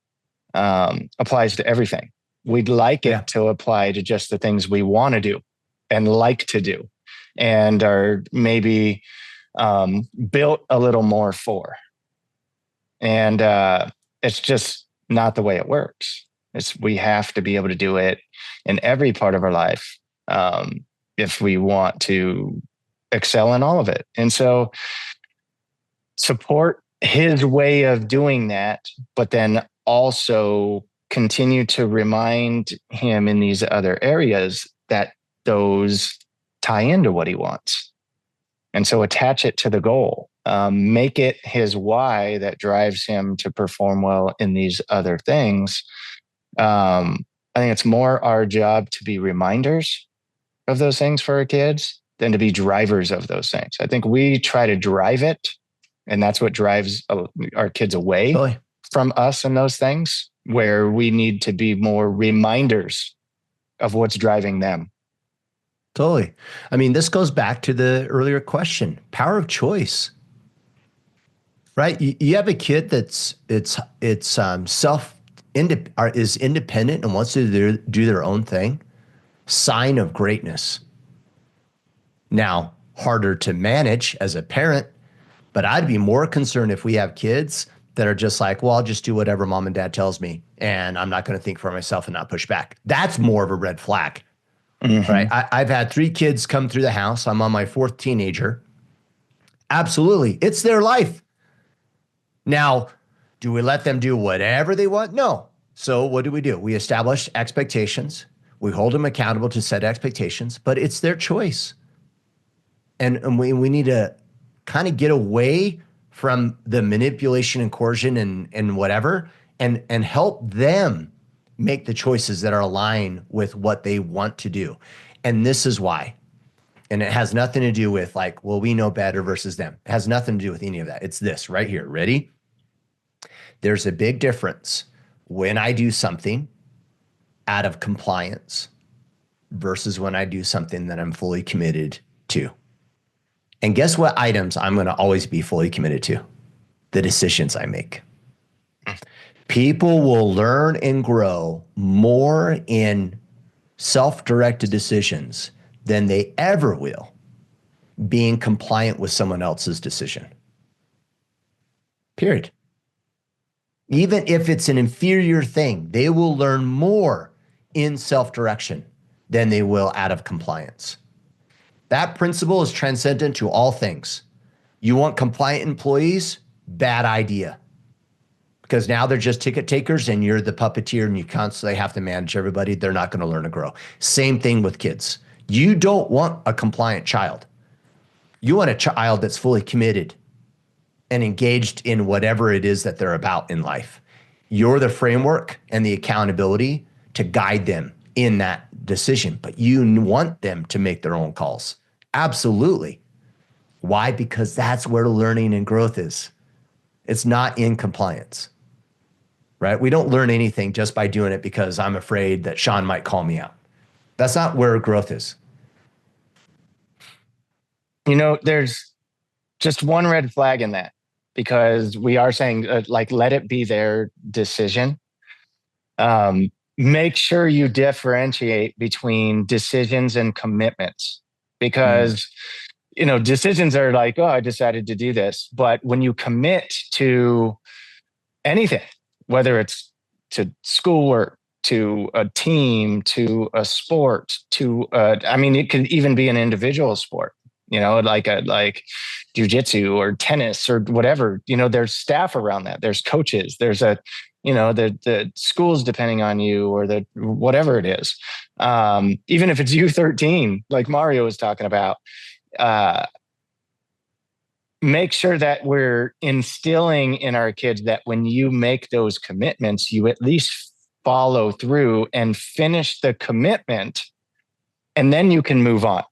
applies to everything. We'd like it to apply to just the things we want to do and like to do and are maybe built a little more for. And it's just not the way it works. We have to be able to do it in every part of our life if we want to excel in all of it. And so support his way of doing that, but then also continue to remind him in these other areas that those tie into what he wants. And so attach it to the goal. Make it his why that drives him to perform well in these other things. I think it's more our job to be reminders of those things for our kids than to be drivers of those things. I think we try to drive it, and that's what drives our kids away from us and those things, where we need to be more reminders of what's driving them. Totally. I mean, this goes back to the earlier question, power of choice, right? You have a kid is independent and wants to do their own thing. Sign of greatness. Now, harder to manage as a parent, but I'd be more concerned if we have kids that are just like, well, I'll just do whatever mom and dad tells me, and I'm not going to think for myself and not push back. That's more of a red flag, right? I've had 3 kids come through the house. I'm on my 4th teenager. Absolutely. It's their life. Now, do we let them do whatever they want? No. So what do? We establish expectations. We hold them accountable to set expectations, but it's their choice. And we need to kind of get away from the manipulation and coercion and whatever, and help them make the choices that are aligned with what they want to do. And this is why. And it has nothing to do with like, well, we know better versus them. It has nothing to do with any of that. It's this right here. Ready? There's a big difference when I do something out of compliance versus when I do something that I'm fully committed to. And guess what items I'm going to always be fully committed to? The decisions I make. People will learn and grow more in self-directed decisions than they ever will being compliant with someone else's decision. Period. Even if it's an inferior thing, they will learn more in self-direction than they will out of compliance. That principle is transcendent to all things. You want compliant employees? Bad idea. Because now they're just ticket takers and you're the puppeteer and you constantly have to manage everybody. They're not going to learn to grow. Same thing with kids. You don't want a compliant child. You want a child that's fully committed and engaged in whatever it is that they're about in life. You're the framework and the accountability to guide them in that decision, but you want them to make their own calls. Absolutely. Why? Because that's where learning and growth is. It's not in compliance. right? We don't learn anything just by doing it because I'm afraid that Shawn might call me out. That's not where growth is. There's just one red flag in that, because we are saying let it be their decision. Make sure you differentiate between decisions and commitments, because decisions are like, oh, I decided to do this. But when you commit to anything, whether it's to schoolwork, to a team, to a sport, it could even be an individual sport, like jujitsu or tennis or whatever. There's staff around that. There's coaches. There's the schools depending on you, or the whatever it is. Even if it's U13, like Mario was talking about, make sure that we're instilling in our kids that when you make those commitments, you at least follow through and finish the commitment, and then you can move on.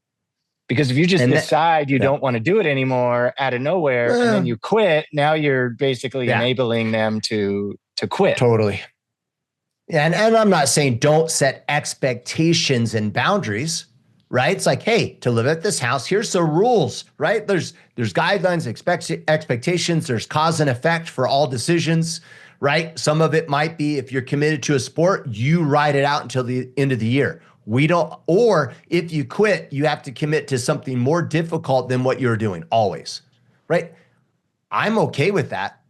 Because if you just decide you don't want to do it anymore out of nowhere, and then you quit, now you're basically enabling them to quit. Totally. And I'm not saying don't set expectations and boundaries, right? It's like, hey, to live at this house, here's the rules, right? There's guidelines, expectations, there's cause and effect for all decisions, right? Some of it might be, if you're committed to a sport, you ride it out until the end of the year. We don't, or if you quit, you have to commit to something more difficult than what you're doing always, right? I'm okay with that.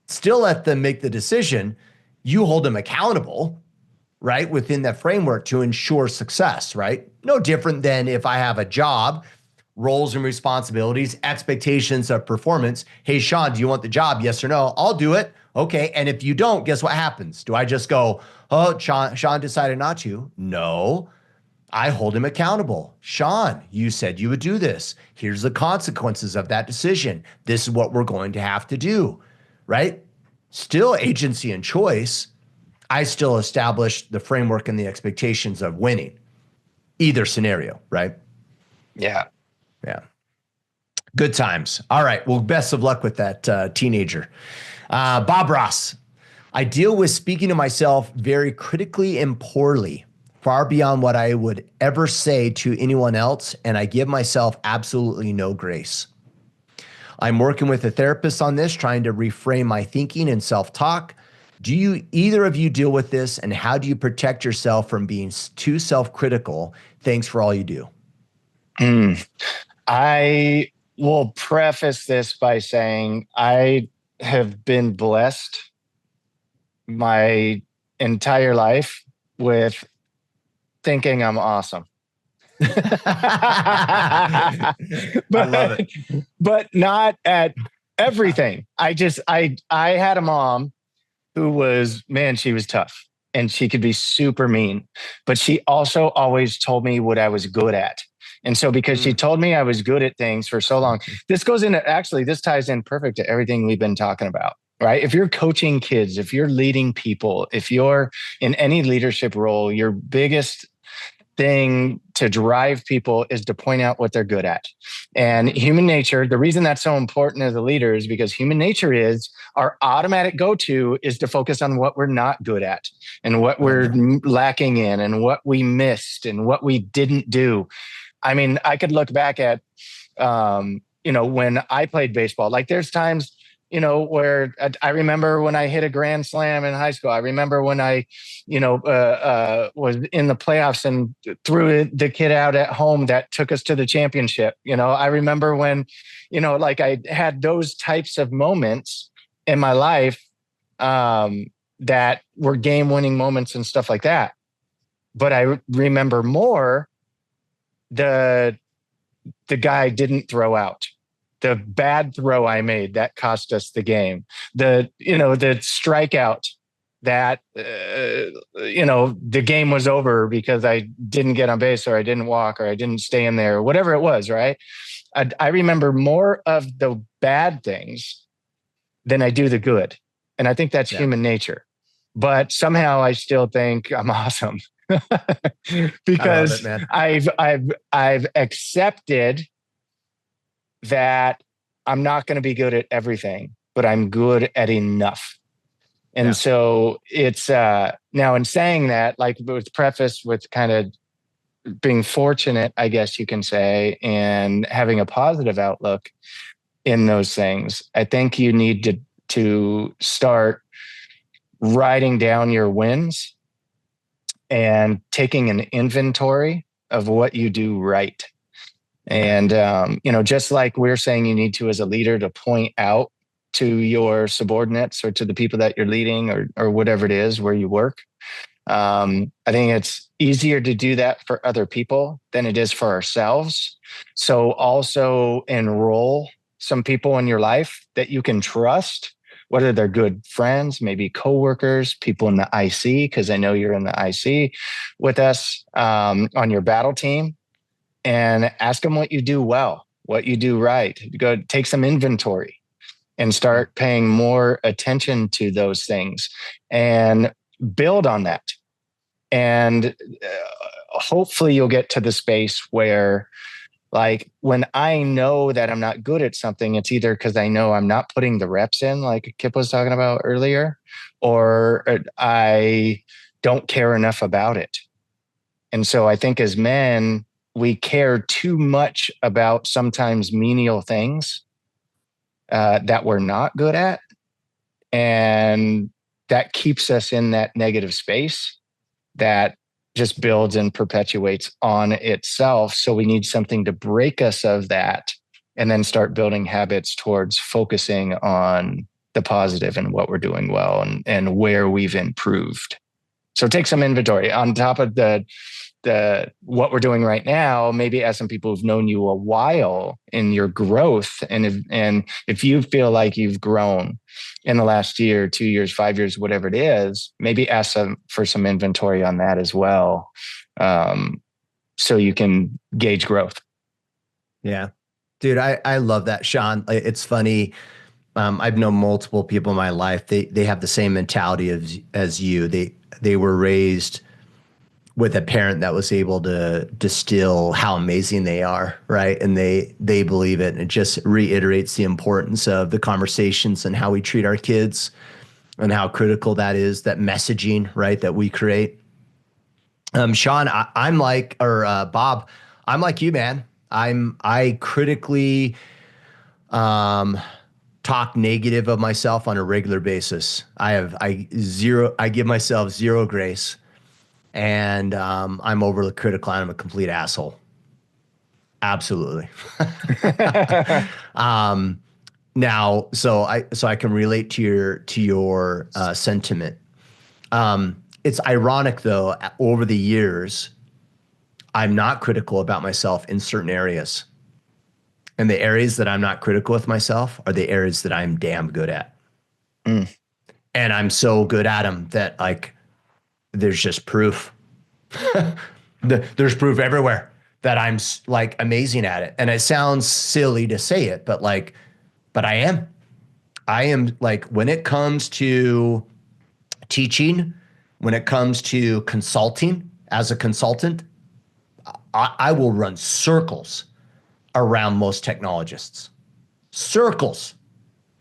Still let them make the decision. You hold them accountable, right? Within that framework to ensure success, right? No different than if I have a job, roles and responsibilities, expectations of performance. Hey, Shawn, do you want the job? Yes or no? I'll do it. Okay. And if you don't, guess what happens? Do I just go, oh, Shawn decided not to? No. I hold him accountable. Shawn, you said you would do this. Here's the consequences of that decision. This is what we're going to have to do, right? Still agency and choice. I still establish the framework and the expectations of winning either scenario, right? Yeah. Yeah. Good times. All right. Well, best of luck with that teenager. Bob Ross, I deal with speaking to myself very critically and poorly, far beyond what I would ever say to anyone else, and I give myself absolutely no grace. I'm working with a therapist on this, trying to reframe my thinking and self-talk. Do you, either of you, deal with this, and how do you protect yourself from being too self-critical? Thanks for all you do. I will preface this by saying I have been blessed my entire life with thinking I'm awesome. I love it. But not at everything. I had a mom who was, man, she was tough and she could be super mean, but she also always told me what I was good at. And so because she told me I was good at things for so long, this ties in perfect to everything we've been talking about, right? If you're coaching kids, if you're leading people, if you're in any leadership role, your biggest thing to drive people is to point out what they're good at. And human nature, the reason that's so important as a leader is because human nature is our automatic go-to is to focus on what we're not good at and what we're lacking in and what we missed and what we didn't do. I mean, I could look back at, when I played baseball, like there's times, where I remember when I hit a grand slam in high school. I remember when I, was in the playoffs and threw the kid out at home that took us to the championship. I remember when, I had those types of moments in my life that were game-winning moments and stuff like that. But I remember more the guy didn't throw out. The bad throw I made that cost us the game. The strikeout that, the game was over because I didn't get on base or I didn't walk or I didn't stay in there or whatever it was, right? I remember more of the bad things than I do the good. And I think that's human nature. But somehow I still think I'm awesome because I've accepted that I'm not going to be good at everything, but I'm good at enough. And so it's now in saying that, like it was prefaced with kind of being fortunate, I guess you can say, and having a positive outlook in those things. I think you need to start writing down your wins and taking an inventory of what you do right. And, just like we're saying you need to, as a leader, to point out to your subordinates or to the people that you're leading or whatever it is where you work. I think it's easier to do that for other people than it is for ourselves. So also enroll some people in your life that you can trust, whether they're good friends, maybe coworkers, people in the IC, because I know you're in the IC with us on your battle team, and ask them what you do well, what you do right. Go take some inventory and start paying more attention to those things and build on that. And hopefully you'll get to the space where, like, when I know that I'm not good at something, it's either because I know I'm not putting the reps in, like Kipp was talking about earlier, or I don't care enough about it. And so I think as men, we care too much about sometimes menial things that we're not good at. And that keeps us in that negative space that just builds and perpetuates on itself. So we need something to break us of that and then start building habits towards focusing on the positive and what we're doing well and where we've improved. So take some inventory on top of the what we're doing right now. Maybe ask some people who've known you a while in your growth. And if you feel like you've grown in the last year, 2 years, 5 years, whatever it is, maybe ask them for some inventory on that as well. So you can gauge growth. Yeah, dude, I love that, Shawn. It's funny. I've known multiple people in my life. They have the same mentality as you. They were raised with a parent that was able to distill how amazing they are, right? And they believe it. And it just reiterates the importance of the conversations and how we treat our kids and how critical that is, that messaging, right, that we create. Shawn, I'm like, or Bob, I'm like you, man. I critically talk negative of myself on a regular basis. I give myself zero grace. And I'm overly critical. I'm a complete asshole. Absolutely. Now, so I can relate to your sentiment. It's ironic though. Over the years, I'm not critical about myself in certain areas, and the areas that I'm not critical with myself are the areas that I'm damn good at. And I'm so good at them that, like, there's just proof. There's proof everywhere that I'm like amazing at it. And it sounds silly to say it, but I am. Like, when it comes to teaching, when it comes to consulting as a consultant, I will run circles around most technologists. Circles,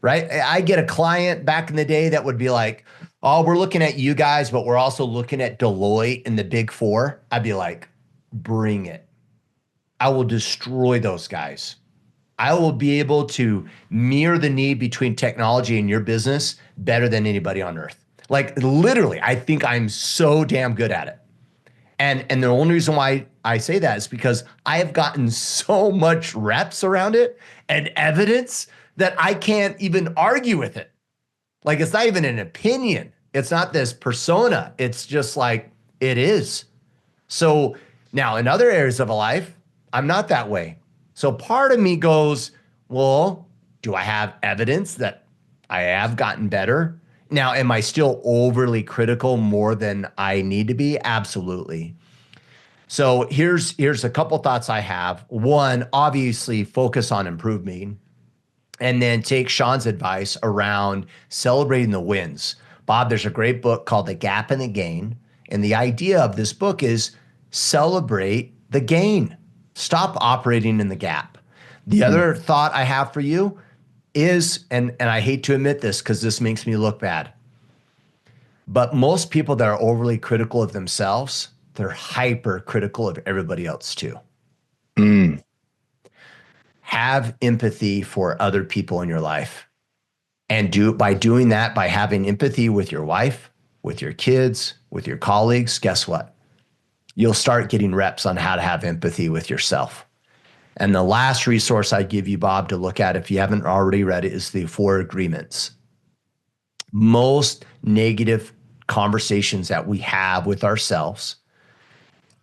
right? I get a client back in the day that would be like, oh, we're looking at you guys, but we're also looking at Deloitte and the Big Four. I'd be like, bring it. I will destroy those guys. I will be able to mirror the need between technology and your business better than anybody on earth. Like, literally, I think I'm so damn good at it. And the only reason why I say that is because I have gotten so much reps around it and evidence that I can't even argue with it. Like, it's not even an opinion. It's not this persona. It's just like, it is. So now in other areas of life, I'm not that way. So part of me goes, well, do I have evidence that I have gotten better? Now, am I still overly critical more than I need to be? Absolutely. So here's a couple thoughts I have. One, obviously focus on improving. And then take Shawn's advice around celebrating the wins. Bob, there's a great book called The Gap and the Gain. And the idea of this book is celebrate the gain. Stop operating in the gap. The other thought I have for you is, and I hate to admit this because this makes me look bad, But most people that are overly critical of themselves, they're hyper critical of everybody else too. Mm. Have empathy for other people in your life. And by doing that, by having empathy with your wife, with your kids, with your colleagues, guess what? You'll start getting reps on how to have empathy with yourself. And the last resource I give you, Bob, to look at if you haven't already read it is the 4 Agreements. Most negative conversations that we have with ourselves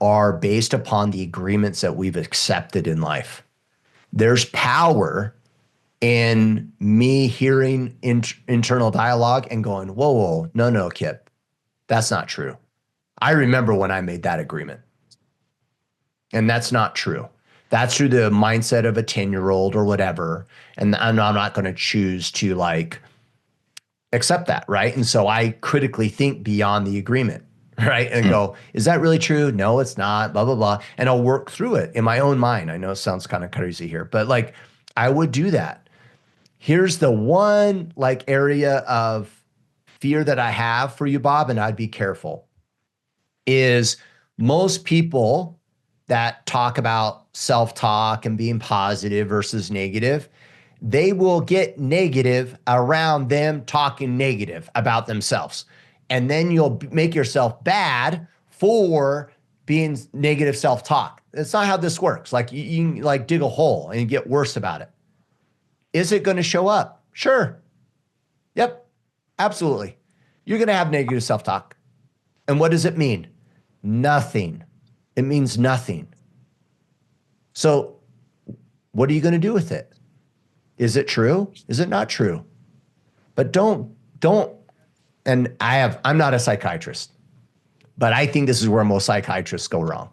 are based upon the agreements that we've accepted in life. There's power in me hearing internal dialogue and going, whoa, no, Kipp, that's not true. I remember when I made that agreement. And that's not true. That's through the mindset of a 10-year-old or whatever. And I'm not going to choose to like accept that, right? And so I critically think beyond the agreement, right? And go, is that really true? No, it's not, blah, blah, blah. And I'll work through it in my own mind. I know it sounds kind of crazy here, but like I would do that. Here's the one like area of fear that I have for you, Bob, and I'd be careful, is most people that talk about self-talk and being positive versus negative, they will get negative around them talking negative about themselves. And then you'll make yourself bad for being negative self-talk. That's not how this works. Like you can like dig a hole and get worse about it. Is it going to show up? Sure. Yep. Absolutely. You're going to have negative self-talk. And what does it mean? Nothing. It means nothing. So what are you going to do with it? Is it true? Is it not true? But don't, and I'm not a psychiatrist, but I think this is where most psychiatrists go wrong,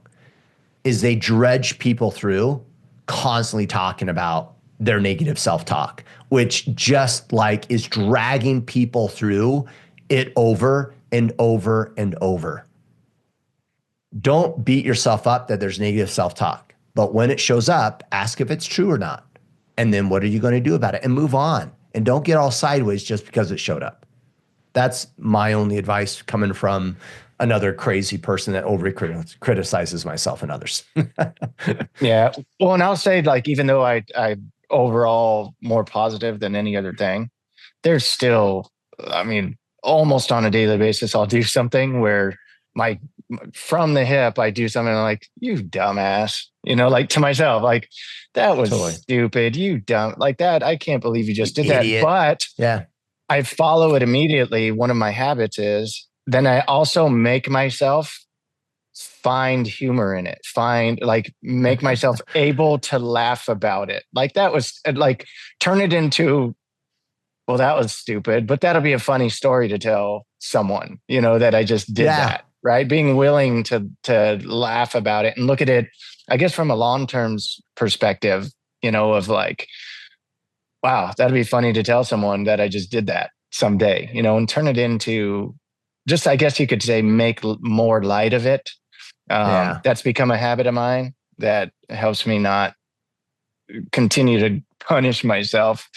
is they dredge people through constantly talking about their negative self-talk, which just like is dragging people through it over and over and over. Don't beat yourself up that there's negative self-talk, but when it shows up, ask if it's true or not. And then what are you going to do about it? And move on. And don't get all sideways just because it showed up. That's my only advice coming from another crazy person that overly criticizes myself and others. Yeah. Well, and I'll say, like, even though I overall more positive than any other thing, there's still, I mean, almost on a daily basis, I'll do something where from the hip, I do something like, you dumbass, like to myself, like that was totally stupid. You dumb, like that. I can't believe you just did Idiot. That. But yeah, I follow it immediately. One of my habits is then I also make myself find humor in it, make myself able to laugh about it. Like that was like, turn it into, well, that was stupid, but that'll be a funny story to tell someone, that I just did that. Right. Being willing to laugh about it and look at it, I guess, from a long-term perspective, of like, wow, that'd be funny to tell someone that I just did that someday, and turn it into just, I guess you could say, make more light of it. That's become a habit of mine that helps me not continue to punish myself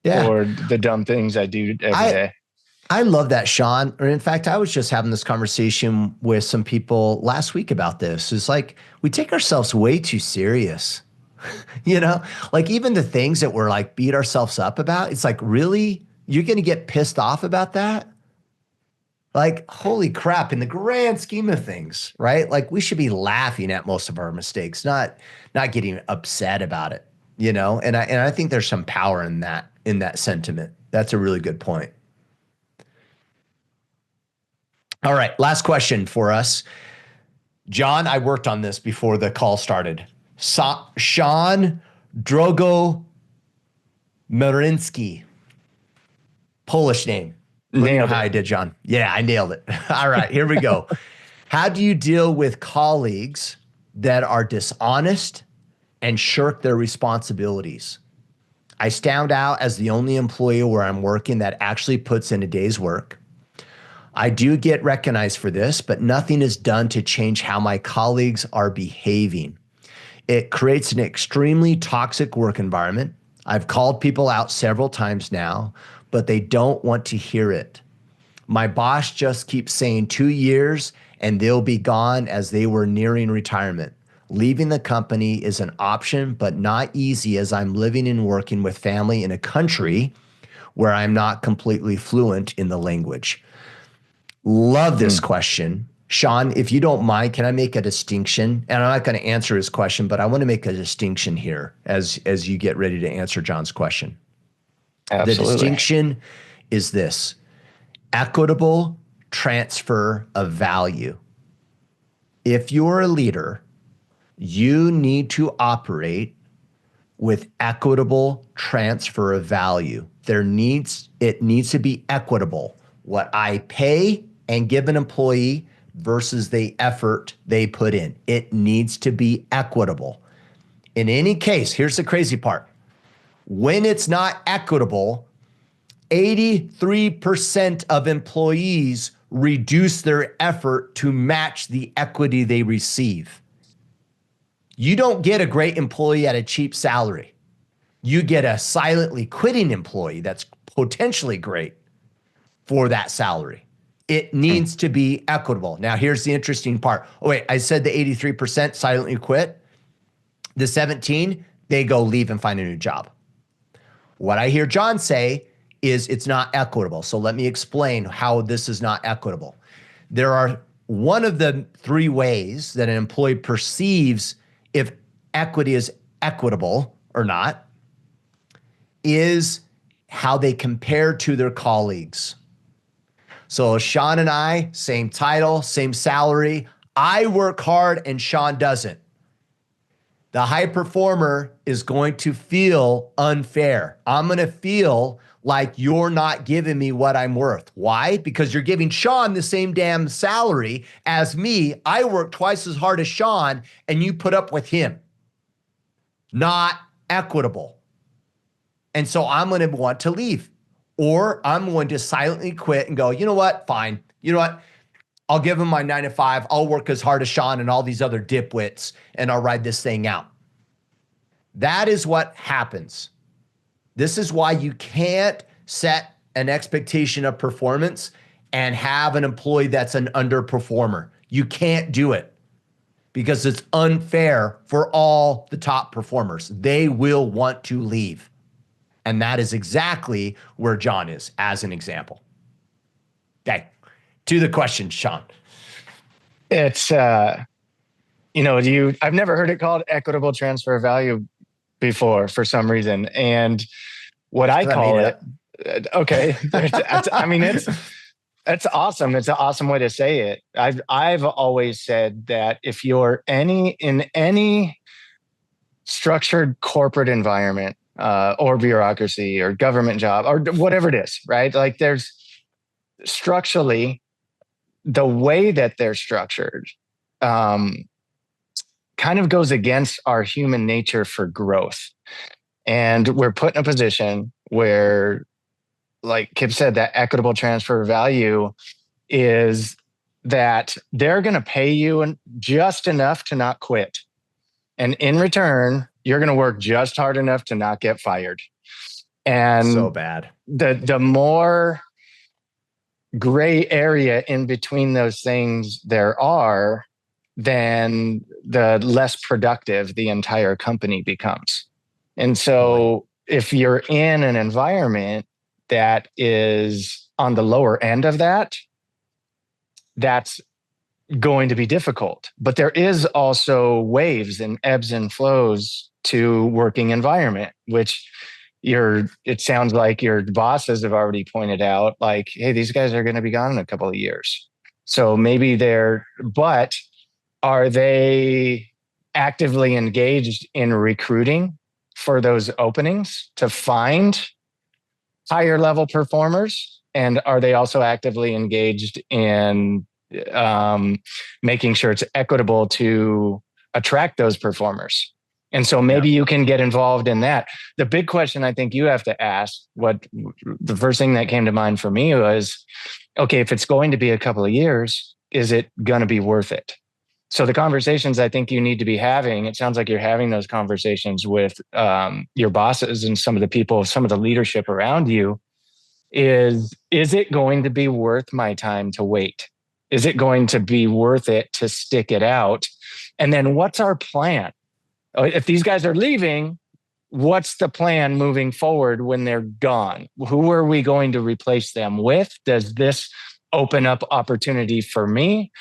for the dumb things I do every day. I love that, Shawn. Or in fact, I was just having this conversation with some people last week about this. It's like we take ourselves way too serious. Like even the things that we're like beat ourselves up about, it's like, really? You're going to get pissed off about that? Like, holy crap, in the grand scheme of things, right? Like we should be laughing at most of our mistakes, not getting upset about it, And I think there's some power in that sentiment. That's a really good point. All right, last question for us. John, I worked on this before the call started. Shawn Drogomirinsky. Polish name. Let me know how I did, John. Yeah, I nailed it. All right, here we go. How do you deal with colleagues that are dishonest and shirk their responsibilities? I stand out as the only employee where I'm working that actually puts in a day's work. I do get recognized for this, but nothing is done to change how my colleagues are behaving. It creates an extremely toxic work environment. I've called people out several times now, but they don't want to hear it. My boss just keeps saying 2 years and they'll be gone as they were nearing retirement. Leaving the company is an option, but not easy as I'm living and working with family in a country where I'm not completely fluent in the language. Love this question. Shawn, if you don't mind, can I make a distinction? And I'm not going to answer his question, but I want to make a distinction here as you get ready to answer John's question. Absolutely. The distinction is this: equitable transfer of value. If you're a leader, you need to operate with equitable transfer of value. It needs to be equitable. What I pay and give an employee versus the effort they put in. It needs to be equitable. In any case, here's the crazy part. When it's not equitable, 83% of employees reduce their effort to match the equity they receive. You don't get a great employee at a cheap salary. You get a silently quitting employee that's potentially great for that salary. It needs to be equitable. Now, here's the interesting part. Oh, wait, I said the 83% silently quit. The 17, they go leave and find a new job. What I hear John say is it's not equitable. So let me explain how this is not equitable. There are one of the 3 ways that an employee perceives if equity is equitable or not is how they compare to their colleagues. So Shawn and I, same title, same salary. I work hard and Shawn doesn't. The high performer is going to feel unfair. I'm going to feel like you're not giving me what I'm worth. Why? Because you're giving Shawn the same damn salary as me. I work twice as hard as Shawn and you put up with him. Not equitable. And so I'm going to want to leave. Or I'm going to silently quit and go, you know what? Fine. You know what? I'll give him my 9 to 5. I'll work as hard as Shawn and all these other dipwits, and I'll ride this thing out. That is what happens. This is why you can't set an expectation of performance and have an employee that's an underperformer. You can't do it because it's unfair for all the top performers. They will want to leave. And that is exactly where John is, as an example. Okay, to the question, Shawn. It's, I've never heard it called equitable transfer of value before for some reason. And what I call it, okay, it's awesome. It's an awesome way to say it. I've always said that if you're in any structured corporate environment, or bureaucracy or government job or whatever it is, right? Like there's structurally the way that they're structured kind of goes against our human nature for growth. And we're put in a position where, like Kipp said, that equitable transfer of value is that they're going to pay you just enough to not quit. And in return, you're going to work just hard enough to not get fired. And so bad. The more gray area in between those things there are, then the less productive the entire company becomes. And so if you're in an environment that is on the lower end of that, that's going to be difficult. But there is also waves and ebbs and flows to working environment, which it sounds like your bosses have already pointed out, like, hey, these guys are going to be gone in a couple of years. So maybe but are they actively engaged in recruiting for those openings to find higher level performers? And are they also actively engaged in making sure it's equitable to attract those performers? And so maybe you can get involved in that. The big question I think you have to ask, the first thing that came to mind for me was, okay, if it's going to be a couple of years, is it going to be worth it? So the conversations I think you need to be having, it sounds like you're having those conversations with your bosses and some of the people, some of the leadership around you, is it going to be worth my time to wait? Is it going to be worth it to stick it out? And then what's our plan? If these guys are leaving, what's the plan moving forward when they're gone? Who are we going to replace them with? Does this open up opportunity for me?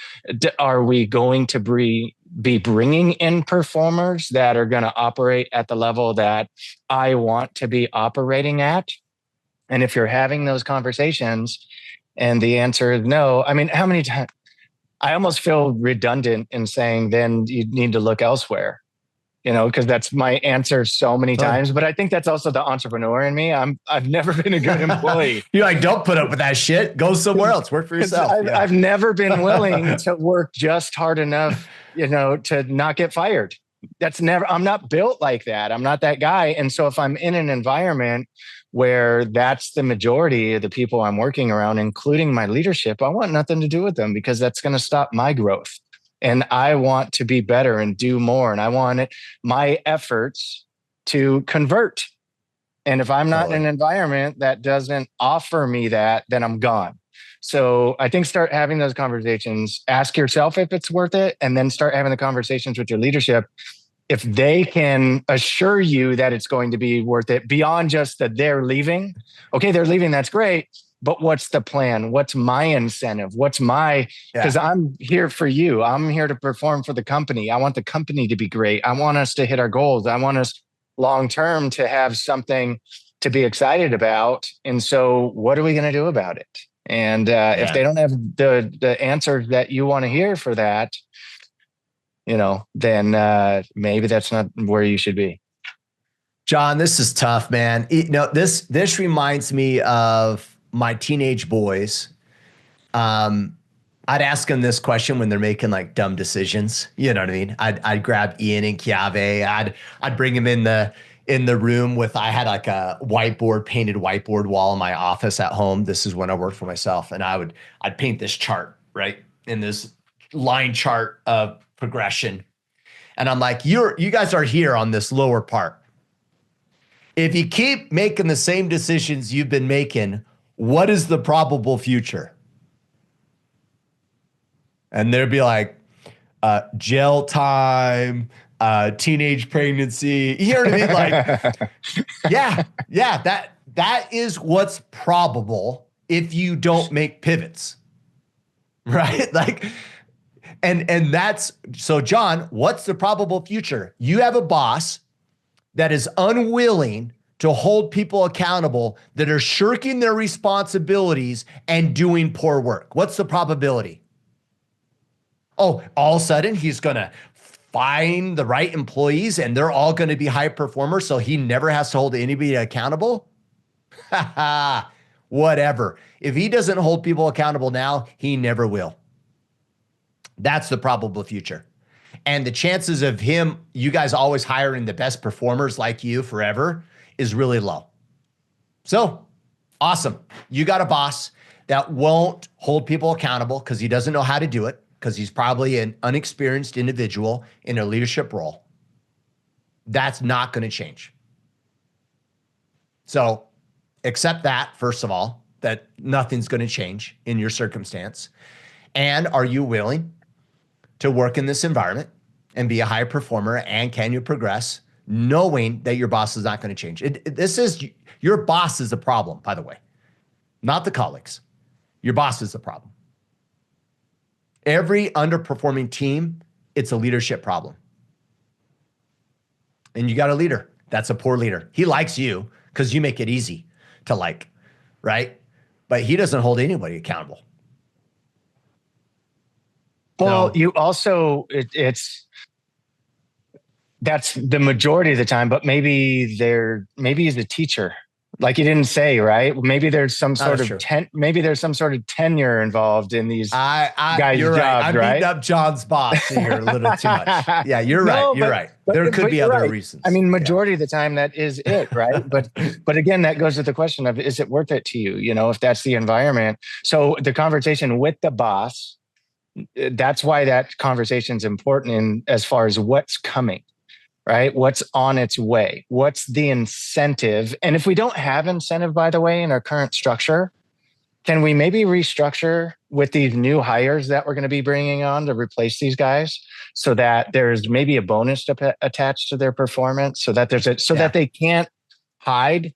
Are we going to be bringing in performers that are going to operate at the level that I want to be operating at? And if you're having those conversations and the answer is no, I mean, how many times? I almost feel redundant in saying then you need to look elsewhere, because that's my answer so many times. But I think that's also the entrepreneur in me. I've never been a good employee. You're like, don't put up with that shit. Go somewhere else. Work for yourself. I've never been willing to work just hard enough, to not get fired. I'm not built like that. I'm not that guy. And so if I'm in an environment where that's the majority of the people I'm working around, including my leadership, I want nothing to do with them because that's going to stop my growth. And I want to be better and do more. And I want my efforts to convert. And if I'm not in an environment that doesn't offer me that, then I'm gone. So I think start having those conversations, ask yourself if it's worth it, and then start having the conversations with your leadership. If they can assure you that it's going to be worth it beyond just that they're leaving. Okay, they're leaving. That's great. But what's the plan? What's my incentive? Because I'm here for you. I'm here to perform for the company. I want the company to be great. I want us to hit our goals. I want us long-term to have something to be excited about. And so what are we going to do about it? And if they don't have the answers that you want to hear for that, then maybe that's not where you should be. John, this is tough, man. This reminds me of my teenage boys. I'd ask them this question when they're making like dumb decisions. You know what I mean? I'd grab Ian and Chiave. I'd bring them in the room I had like a painted whiteboard wall in my office at home. This is when I worked for myself. And I'd paint this chart, right? In this line chart of progression. And I'm like, you guys are here on this lower part. If you keep making the same decisions you've been making, what is the probable future? And they'd be like, jail time, teenage pregnancy. You know what I mean? Like, that is what's probable if you don't make pivots, right? Like, and that's, so John, what's the probable future? You have a boss that is unwilling to hold people accountable, that are shirking their responsibilities and doing poor work. What's the probability? Oh, all of a sudden he's going to find the right employees and they're all going to be high performers, so he never has to hold anybody accountable? Whatever. If he doesn't hold people accountable now, he never will. That's the probable future. And the chances of you guys always hiring the best performers like you forever is really low. So awesome. You got a boss that won't hold people accountable because he doesn't know how to do it, because he's probably an unexperienced individual in a leadership role. That's not going to change. So accept that, first of all, that nothing's going to change in your circumstance. And are you willing to work in this environment and be a high performer? And can you progress knowing that your boss is not going to change? Your boss is the problem, by the way, not the colleagues. Your boss is the problem. Every underperforming team, it's a leadership problem. And you got a leader that's a poor leader. He likes you because you make it easy to like, right? But he doesn't hold anybody accountable. Well, you also, that's the majority of the time, but maybe he's a teacher. Like you didn't say, right? Maybe there's some sort of tenure involved in these guys' jobs, right? I'm beating up John's boss here a little too much. Yeah, you're right. There could be other reasons. I mean, majority of the time that is it, right? But again, that goes to the question of, is it worth it to you? If that's the environment. So the conversation with the boss, that's why that conversation is important as far as what's coming. right? What's on its way? What's the incentive? And if we don't have incentive, by the way, in our current structure, can we maybe restructure with these new hires that we're going to be bringing on to replace these guys so that there's maybe a bonus attached to their performance so that that they can't hide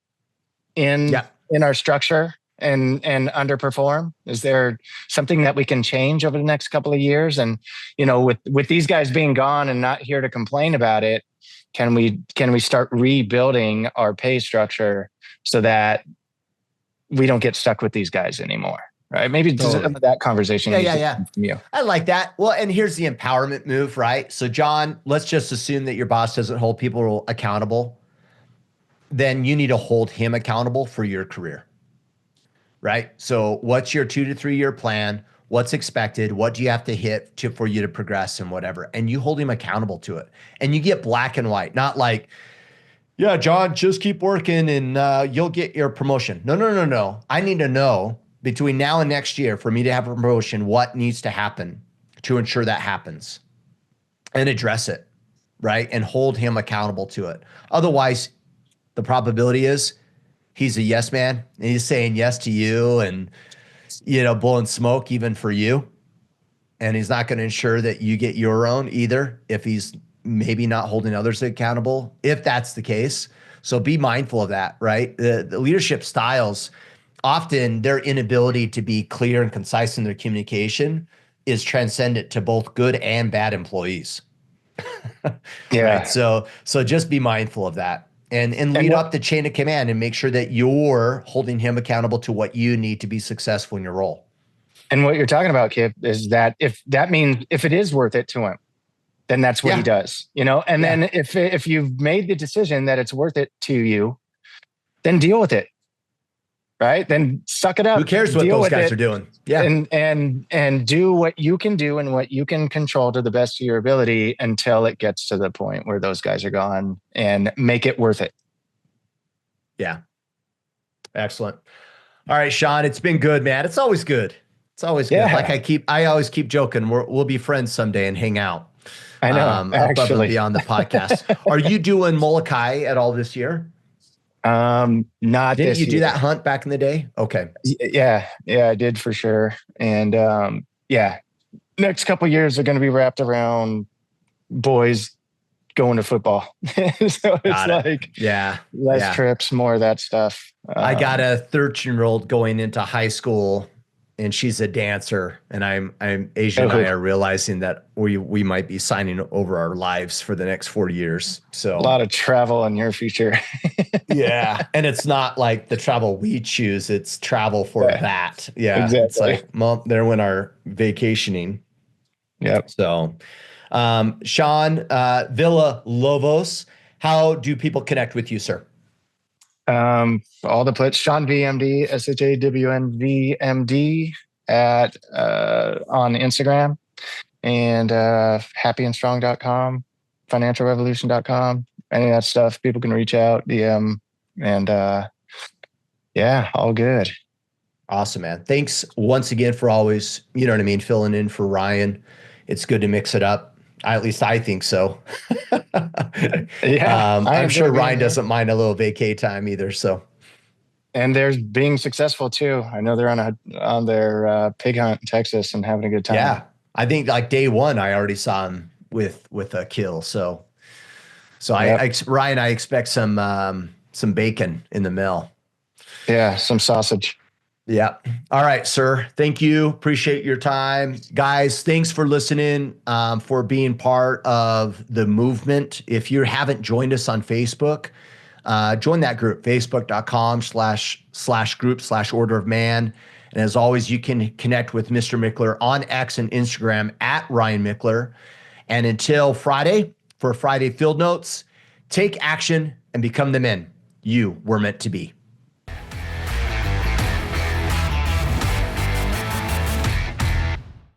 in our structure and underperform? Is there something that we can change over the next couple of years? And, with these guys being gone and not here to complain about it, can we start rebuilding our pay structure so that we don't get stuck with these guys anymore? Right? Maybe that conversation. Yeah. From you. I like that. Well, and here's the empowerment move, right? So John, let's just assume that your boss doesn't hold people accountable. Then you need to hold him accountable for your career, right? So what's your 2 to 3 year plan? What's expected? What do you have to hit for you to progress and whatever? And you hold him accountable to it. And you get black and white, not like, yeah, John, just keep working and you'll get your promotion. No. I need to know between now and next year for me to have a promotion, what needs to happen to ensure that happens and address it, right? And hold him accountable to it. Otherwise, the probability is he's a yes man and he's saying yes to you and, blowing smoke even for you. And he's not going to ensure that you get your own either if he's maybe not holding others accountable, if that's the case. So be mindful of that, right? The leadership styles, often their inability to be clear and concise in their communication is transcendent to both good and bad employees. Yeah. Right? So just be mindful of that and lead up the chain of command and make sure that you're holding him accountable to what you need to be successful in your role. And what you're talking about, Kipp, is that if it is worth it to him, then that's what he does, and then if you've made the decision that it's worth it to you, then deal with it, right? Then suck it up. Who cares what those guys are doing? Yeah. And do what you can do and what you can control to the best of your ability until it gets to the point where those guys are gone, and make it worth it. Yeah. Excellent. All right, Shawn, it's been good, man. It's always good. It's always good. Like I always keep joking. We'll be friends someday and hang out. I know. Above and beyond the podcast. Are you doing Molokai at all this year? Not Didn't this you year. do that hunt back in the day? Okay. Yeah, I did for sure. And next couple of years are going to be wrapped around boys going to football. So it's less trips, more of that stuff. I got a 13-year-old going into high school, and she's a dancer, and Asia and I are realizing that we might be signing over our lives for the next 40 years. So a lot of travel in your future. Yeah. And it's not like the travel we choose, it's travel for that. Yeah. Exactly. It's like, Mom, there went our vacationing. Yep. So Shawn, Villalovos, how do people connect with you, sir? All the places, Shawn VMD, SHAWNVMD on Instagram, and happyandstrong.com, financialrevolution.com, any of that stuff. People can reach out, DM, and all good. Awesome, man. Thanks once again for always, filling in for Ryan. It's good to mix it up. At least I think so. I'm sure Ryan doesn't mind a little vacay time either. So, and they're being successful too. I know they're on their pig hunt in Texas and having a good time. Yeah, I think like day one, I already saw him with a kill. So Ryan, I expect some bacon in the mail. Yeah, some sausage. Yeah. All right, sir. Thank you. Appreciate your time. Guys, thanks for listening, for being part of the movement. If you haven't joined us on Facebook, join that group, facebook.com/group/Order of Man. And as always, you can connect with Mr. Mickler on X and Instagram at Ryan Mickler. And until Friday, for Friday Field Notes, take action and become the men you were meant to be.